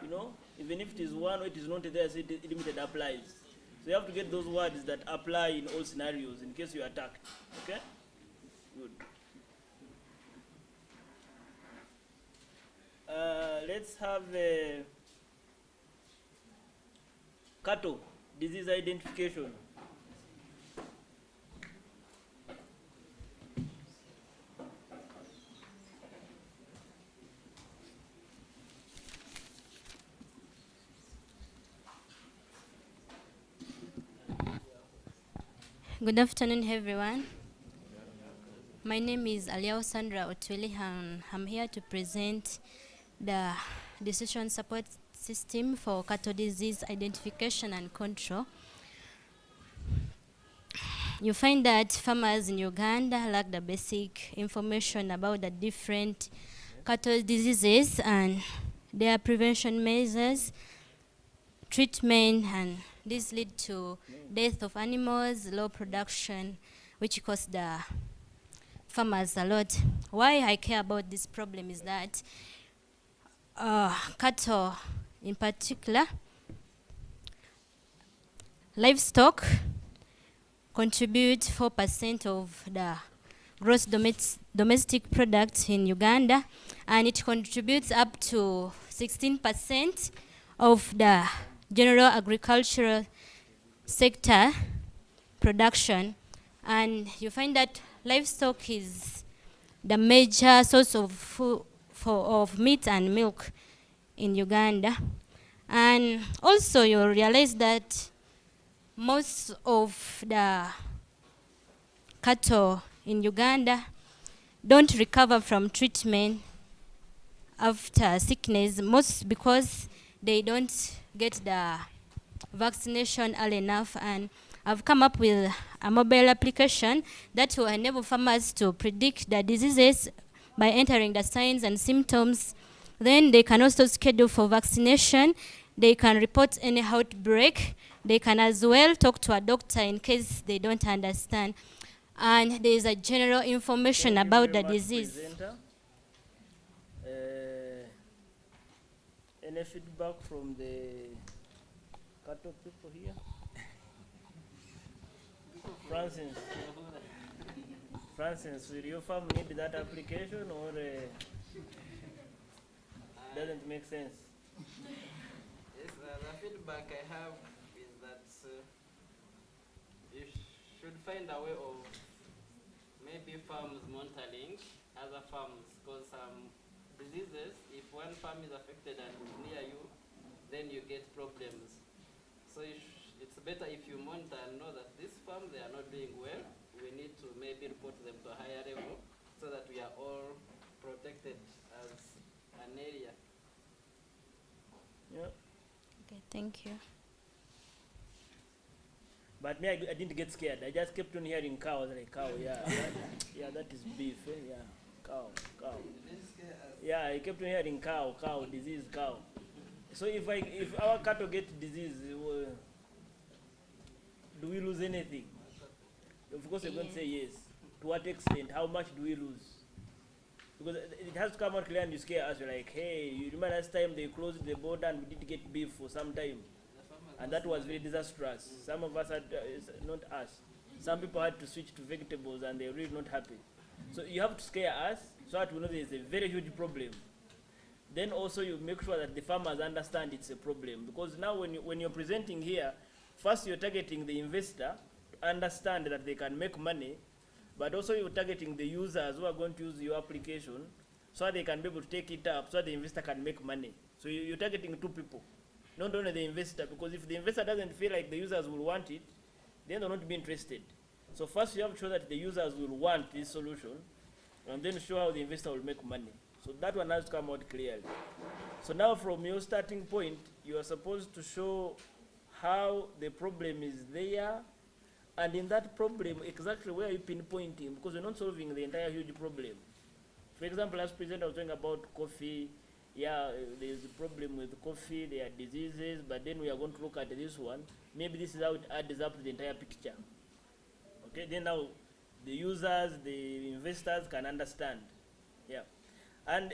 you know, even if it is one or it is not there, say limited applies. So you have to get those words that apply in all scenarios in case you are attacked. Okay? Good. Let's have cattle disease identification. Good afternoon, everyone. My name is Aliao Sandra Otwili, and I'm here to present the decision support system for cattle disease identification and control. You find that farmers in Uganda lack the basic information about the different cattle diseases and their prevention measures, treatment, and this lead to death of animals, low production, which costs the farmers a lot. Why I care about this problem is that cattle in particular, livestock contribute 4% of the gross domestic product in Uganda, and it contributes up to 16% of the general agricultural sector production. And you find that livestock is the major source of meat and milk in Uganda. And also you realize that most of the cattle in Uganda don't recover from treatment after sickness, most because they don't get the vaccination early enough. And I've come up with a mobile application that will enable farmers to predict the diseases by entering the signs and symptoms. Then they can also schedule for vaccination. They can report any outbreak They can as well talk to a doctor in case they don't understand. And there is a general information Thank you about very the much, disease. presenter. Any feedback from the cattle people here? Francis, Francis, will your farm need that application or doesn't make sense? Yes, the feedback I have is that you should find a way of maybe farms monitoring other farms, because some diseases, if one farm is affected and near you, then you get problems. So it's better if you monitor and know that this farm, they are not doing well. We need to maybe report them to a higher level so that we are all protected as an area. Yeah. Okay, thank you. But me, I didn't get scared. I just kept on hearing cow. I was like, cow, yeah. Yeah, that is beef, yeah. Cow. Yeah, I kept on hearing cow, disease, cow. So if our cattle get disease, do we lose anything? Of course, they're going to say yes. To what extent? How much do we lose? Because it has to come out clear and you scare us. You're like, hey, you remember last time they closed the border and we did get beef for some time. And that was very disastrous. Some of us had, not us, some people had to switch to vegetables and they're really not happy. So you have to scare us so that we know there's a very huge problem. Then also you make sure that the farmers understand it's a problem. Because now when you're presenting here, first you're targeting the investor to understand that they can make money, but also you're targeting the users who are going to use your application so that they can be able to take it up so that the investor can make money. So you're targeting two people, not only the investor, because if the investor doesn't feel like the users will want it, then they'll not be interested. So first you have to show that the users will want this solution, and then show how the investor will make money. So that one has to come out clearly. So now from your starting point, you are supposed to show how the problem is there, and in that problem, exactly where are you pinpointing, because you're not solving the entire huge problem. For example, as presenter was talking about coffee, yeah, there's a problem with coffee, there are diseases, but then we are going to look at this one. Maybe this is how it adds up to the entire picture. Okay, then now the users, the investors can understand. Yeah. And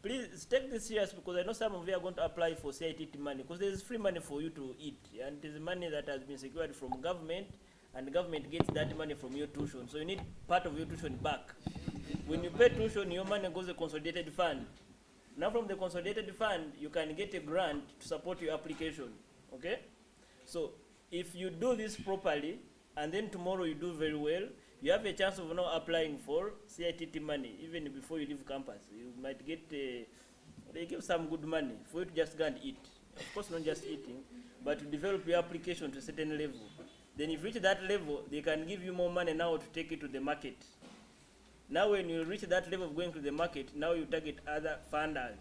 please take this serious, because I know some of you are going to apply for CITT money, because there's free money for you to eat, and it is money that has been secured from government, and the government gets that money from your tuition. So you need part of your tuition back. When you pay tuition, your money goes to the consolidated fund. Now from the consolidated fund, you can get a grant to support your application, okay? So if you do this properly, and then tomorrow you do very well, you have a chance of now applying for CITT money, even before you leave campus. You might get, they give some good money for you to just go and eat. Of course, not just eating, but to develop your application to a certain level. Then if you reach that level, they can give you more money now to take it to the market. Now when you reach that level of going to the market, now you target other funders.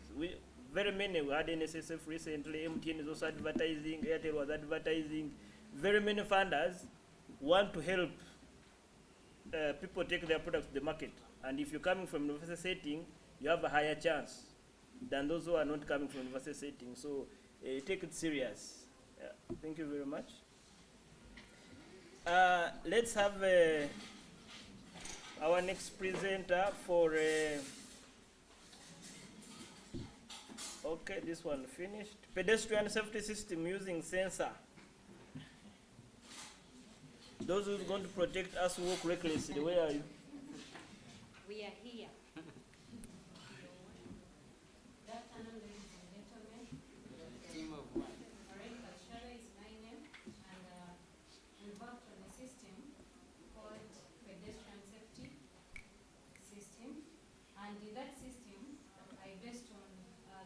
Very many, we had NSSF recently, MTN is also advertising, Airtel was advertising. Very many funders want to help people take their products to the market. And if you're coming from university setting, you have a higher chance than those who are not coming from university setting. So take it serious. Yeah. Thank you very much. Let's have our next presenter for, okay, this one finished. Pedestrian safety system using sensor. Those who are going to protect us who walk recklessly, where are you? We are here. Team of one. And in that system, I based on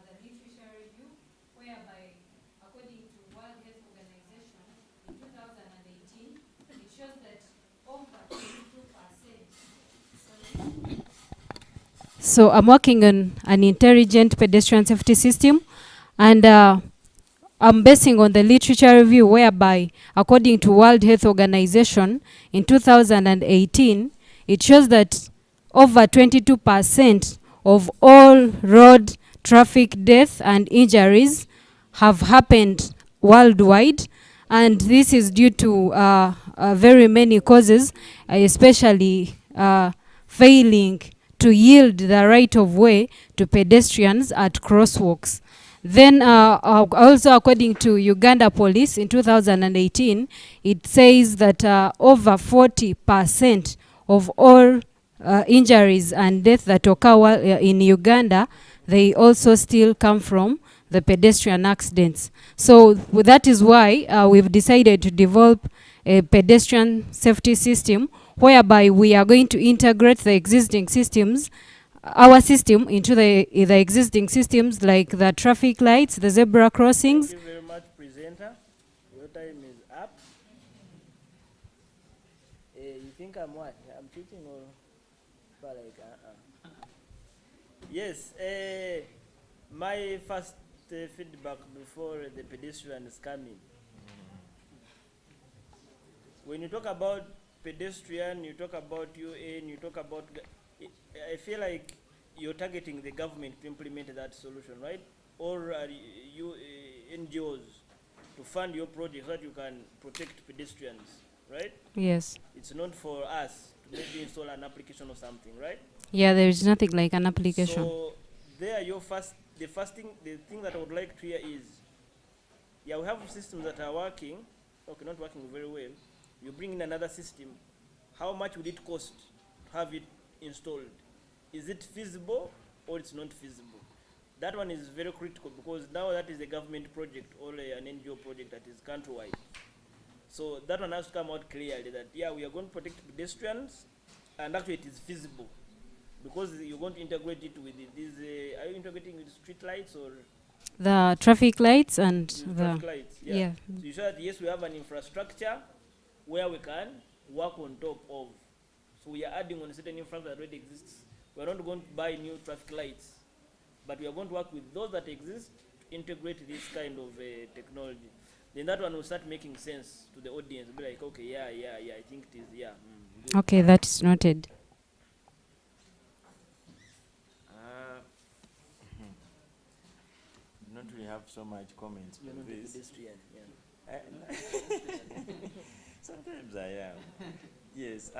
the literature review, whereby, according to World Health Organization, in 2018, it shows that over 22%. So I'm working on an intelligent pedestrian safety system, and I'm basing on the literature review, whereby, according to World Health Organization, in 2018, it shows that over 22% of all road traffic deaths and injuries have happened worldwide, And this is due to very many causes, especially failing to yield the right of way to pedestrians at crosswalks. Then also according to Uganda Police in 2018, it says that over 40% of all injuries and deaths that occur in Uganda, they also still come from the pedestrian accidents. So that is why we've decided to develop a pedestrian safety system whereby we are going to integrate the existing systems, our system, into the existing systems like the traffic lights, the zebra crossings. Thank you very much, presenter. Your time is up. You think I'm what? I'm teaching or like Yes. My first feedback before the pedestrian is coming. When you talk about pedestrian, you talk about UN, you talk about. I feel like you're targeting the government to implement that solution, right? Or you NGOs to fund your project so that you can protect pedestrians, right? Yes. It's not for us to maybe install an application or something, right? Yeah, there is nothing like an application. So there, the thing that I would like to hear is, yeah, we have systems that are working, okay, not working very well. You bring in another system. How much would it cost to have it installed? Is it feasible or it's not feasible? That one is very critical because now that is a government project or an NGO project that is countrywide. So that one has to come out clearly that, yeah, we are going to protect pedestrians and actually it is feasible because you're going to integrate it with these, are you integrating with street lights or? The traffic lights and Traffic lights, yeah. Yeah. So you said, yes, we have an infrastructure where we can work on top of. So we are adding on a certain infrastructure that already exists. We are not going to buy new traffic lights, but we are going to work with those that exist to integrate this kind of technology. Then that one will start making sense to the audience. Be like, okay, yeah, I think it is, yeah. Good. Okay, that is noted. Not really have so much comments You're on not a this. pedestrian, yeah. Sometimes I am. Yes.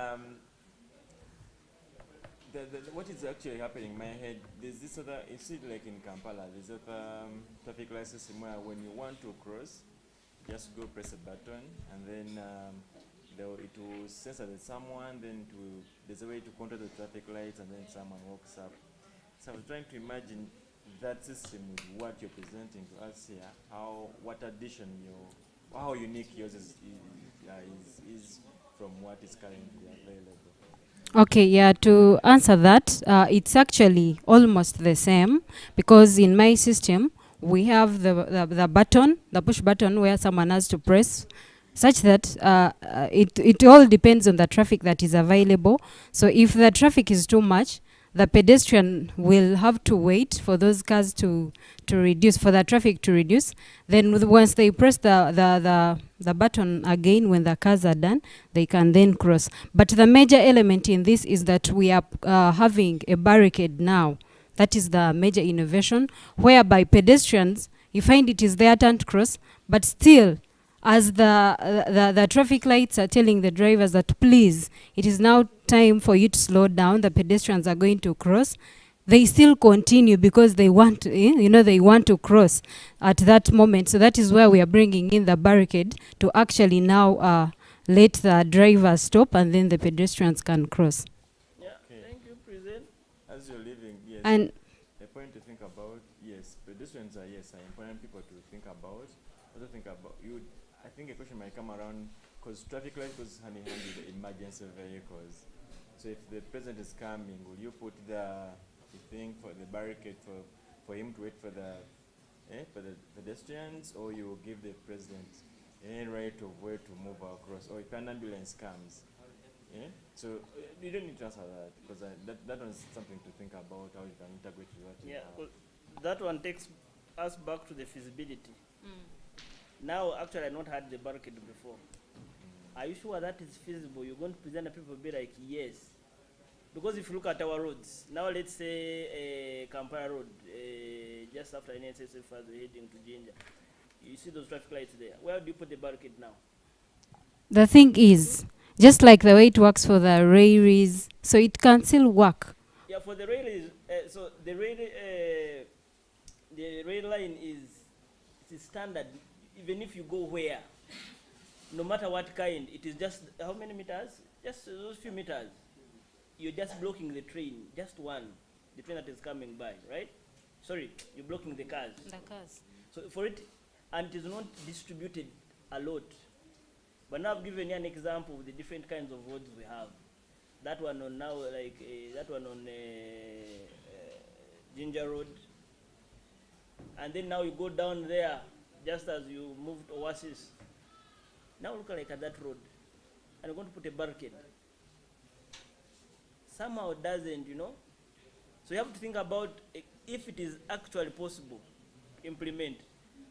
What is actually happening in my head, there's this other, you see like in Kampala, there's other traffic light system where when you want to cross, just go press a button and then it will sense that there's someone, then there's a way to control the traffic lights and then someone walks up. So I was trying to imagine that system with what you're presenting to us here, what addition how unique yours is from what is currently available. Okay, yeah, to answer that, it's actually almost the same because in my system, we have the button, the push button where someone has to press such that it all depends on the traffic that is available. So if the traffic is too much, the pedestrian will have to wait for those cars to reduce, for the traffic to reduce. Then once they press the button again, when the cars are done, they can then cross. But the major element in this is that we are having a barricade now. That is the major innovation, whereby pedestrians, you find it is their turn to cross, but still, as the traffic lights are telling the drivers that please, it is now time for you to slow down, the pedestrians are going to cross, they still continue because they want to, they want to cross at that moment. So that is where we are bringing in the barricade to actually now let the driver stop and then the pedestrians can cross. Yeah, thank you, President. As you're leaving, yes, And a point to think about, yes, pedestrians are important people to think about. Also think about, I think a question might come around, because traffic light goes hand in hand with the emergency vehicles. So if the president is coming, will you put the thing for the barricade for him to wait for the pedestrians, or you will give the president any right of way to move across, or if an ambulance comes? Yeah? So you don't need to answer that, because that one's something to think about, how you can integrate with what you Yeah, have. that one takes us back to the feasibility. Now, actually, I've not had the barricade before. Are you sure that is feasible? You're going to present the people be like, yes. Because if you look at our roads, now let's say Kampala Road, just after NSSF as we're heading to Jinja, You see those traffic lights there. Where do you put the barricade now? The thing is, just like the way it works for the railways, so it can still work. Yeah, for the rail is, so the rail line is standard. Even if you go where, no matter what kind, it is just how many meters? Just those few meters. You're just blocking the train, just one, the train that is coming by, right? Sorry, you're blocking the cars. The cars. So for it, and it is not distributed a lot. But now I've given you an example of the different kinds of roads we have. That one on now, like that one on Ginger Road. And then now you go down there, just as you moved Oasis. Now look like at that road. And you're going to put a barricade. Somehow it doesn't, you know. So you have to think about if it is actually possible to implement.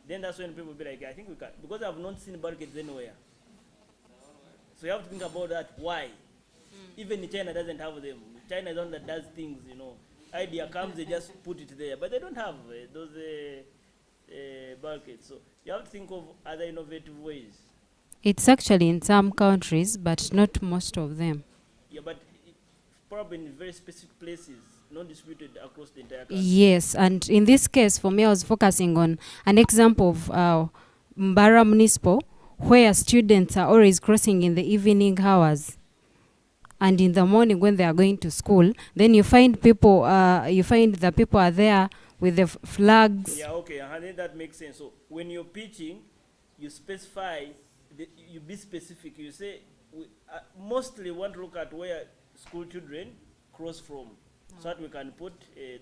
Then that's when people will be like, I think we can. Because I've not seen barricades anywhere. So you have to think about that. Why? Even China doesn't have them. China is the one that does things, you know. Idea comes, they just put it there. But they don't have those barricades. So you have to think of other innovative ways. It's actually in some countries, but not most of them. Yeah, but probably in very specific places, not distributed across the entire country. Yes, and in this case, for me, I was focusing on an example of Mbara Municipal, where students are always crossing in the evening hours. And in the morning when they are going to school, then you find people, the people are there with the flags. Yeah, okay, and then that makes sense. So when you're pitching, you specify, you be specific. You say, we mostly want to look at where school children cross from, so that we can put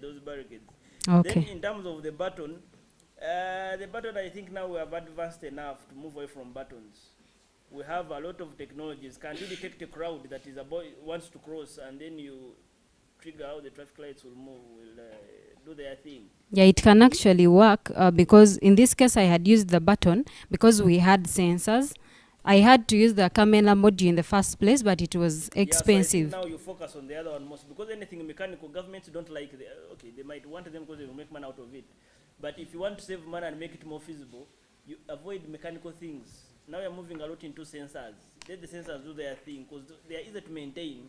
those barricades. Okay. Then in terms of the button, I think now we have advanced enough to move away from buttons. We have a lot of technologies. Can you detect a crowd that is wants to cross, and then you trigger how the traffic lights will move, will do their thing? Yeah, it can actually work because in this case I had used the button because we had sensors. I had to use the camera module in the first place, but it was expensive. Yeah, so I think now you focus on the other one most, because anything mechanical, governments don't like the, okay, they might want them because they will make money out of it. But if you want to save money and make it more feasible, you avoid mechanical things. Now you're moving a lot into sensors. Let the sensors do their thing, because they are easier to maintain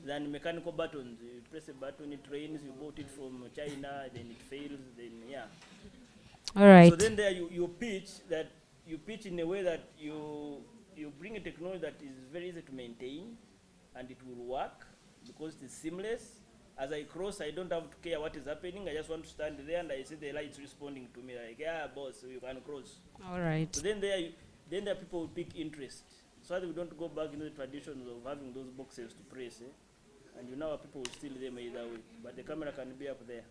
than mechanical buttons. You press a button, it rains, you bought it from China, then it fails, then yeah. All right. So then there you pitch in a way that you bring a technology that is very easy to maintain, and it will work because it is seamless. As I cross, I don't have to care what is happening. I just want to stand there and I see the lights responding to me like, yeah, boss, you can cross. All right. So then there people will pick interest, so that we don't go back into the traditions of having those boxes to press, and you know people will steal them either way. But the camera can be up there.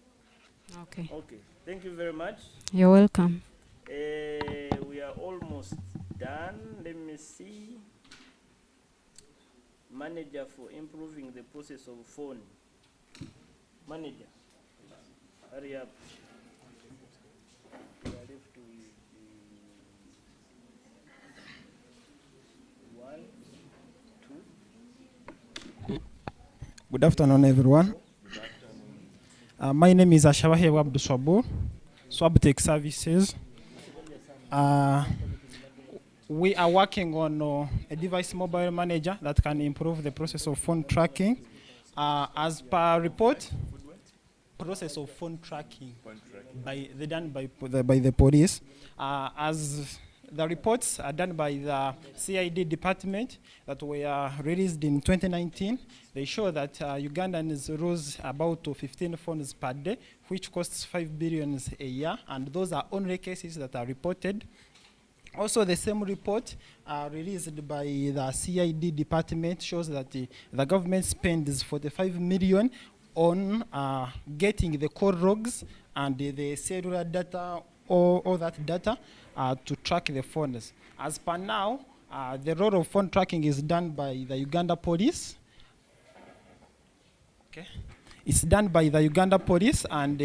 Okay. Okay. Thank you very much. You're welcome. We are almost done. Let me see. Manager for improving the process of phone. Manager, hurry up. We are left with 1, 2. Good afternoon, everyone. My name is Ashabahi Abdu Swabur, Swabtech Services. We are working on a device mobile manager that can improve the process of phone tracking. As per report, process of phone tracking done by the police. As the reports are done by the CID department that were released in 2019, they show that Ugandans lose about 15 phones per day, which costs 5 billion a year, and those are only cases that are reported. Also, the same report released by the CID department shows that the government spends 45 million on getting the call logs and the cellular data, all that data to track the phones. As per now, the role of phone tracking is done by the Uganda police. Okay, it's done by the Uganda police, and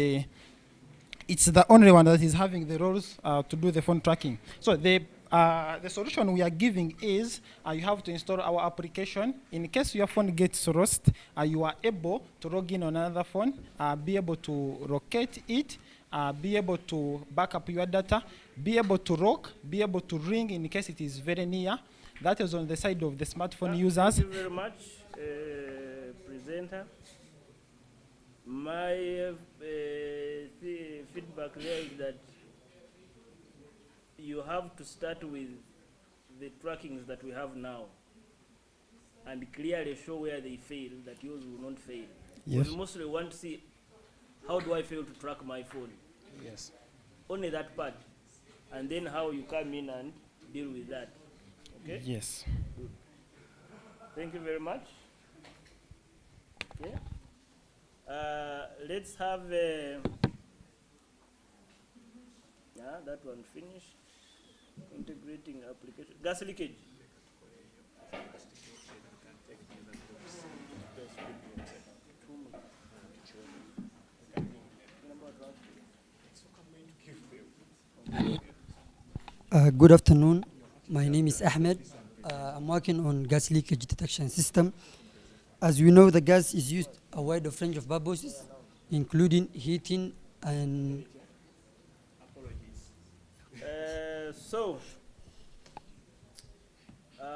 it's the only one that is having the roles to do the phone tracking. So the the solution we are giving is you have to install our application. In case your phone gets lost, you are able to log in on another phone, be able to locate it, be able to back up your data, be able to lock, be able to ring in case it is very near. That is on the side of the smartphone users. Thank you very much, presenter. My feedback there is that you have to start with the trackings that we have now and clearly show where they fail, that yours will not fail. Yes. We mostly want to see, how do I fail to track my phone? Yes. Only that part. And then how you come in and deal with that. Okay? Yes. Good. Thank you very much. Okay. Let's have that one finished. Integrating application. Gas leakage. Good afternoon. My name is Ahmed. I'm working on gas leakage detection system. As we know, the gas is used a wide range of purposes, including heating and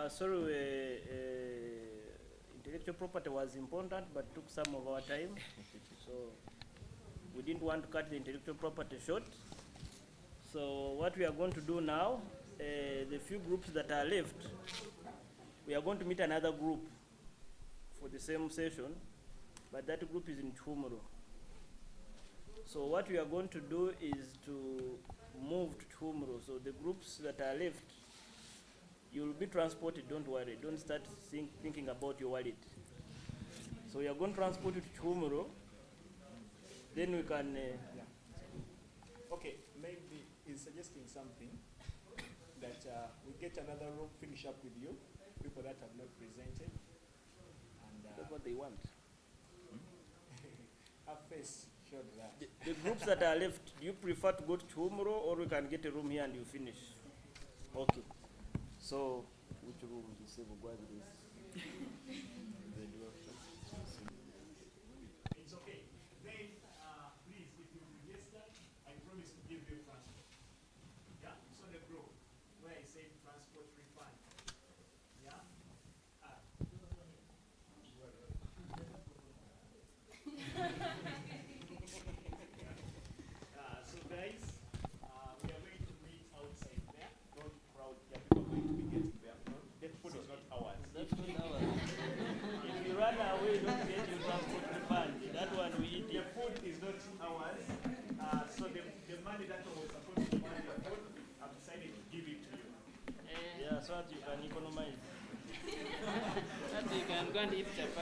sorry, intellectual property was important but took some of our time. So we didn't want to cut the intellectual property short. So what we are going to do now, the few groups that are left, we are going to meet another group for the same session, but that group is in tomorrow. So what we are going to do is to move to tomorrow. So the groups that are left, you will be transported, don't worry. Don't start thinking about your wallet. So we are going to transport you to tomorrow. Then we can... Okay, maybe he's suggesting something that we get another room, finish up with you, people that have not presented. And that's what they want. Our face showed that. The groups that are left, do you prefer to go to tomorrow or we can get a room here and you finish? Okay. So, which room do you say we'll go with this? It's okay. Then, please, if you register, I promise to give you transport. Yeah, it's on the group where I say transport refund. Yeah? So guys, we are going to meet outside there. Don't crowd. There are people going to be getting there. That food is not ours. That's not ours. If you run away, don't get your transport refund. That one we eat. The food is not ours. So the money that was supposed to buy the food, I've decided to give it to you. Yeah, so that you can economize. That you can go and eat chapati.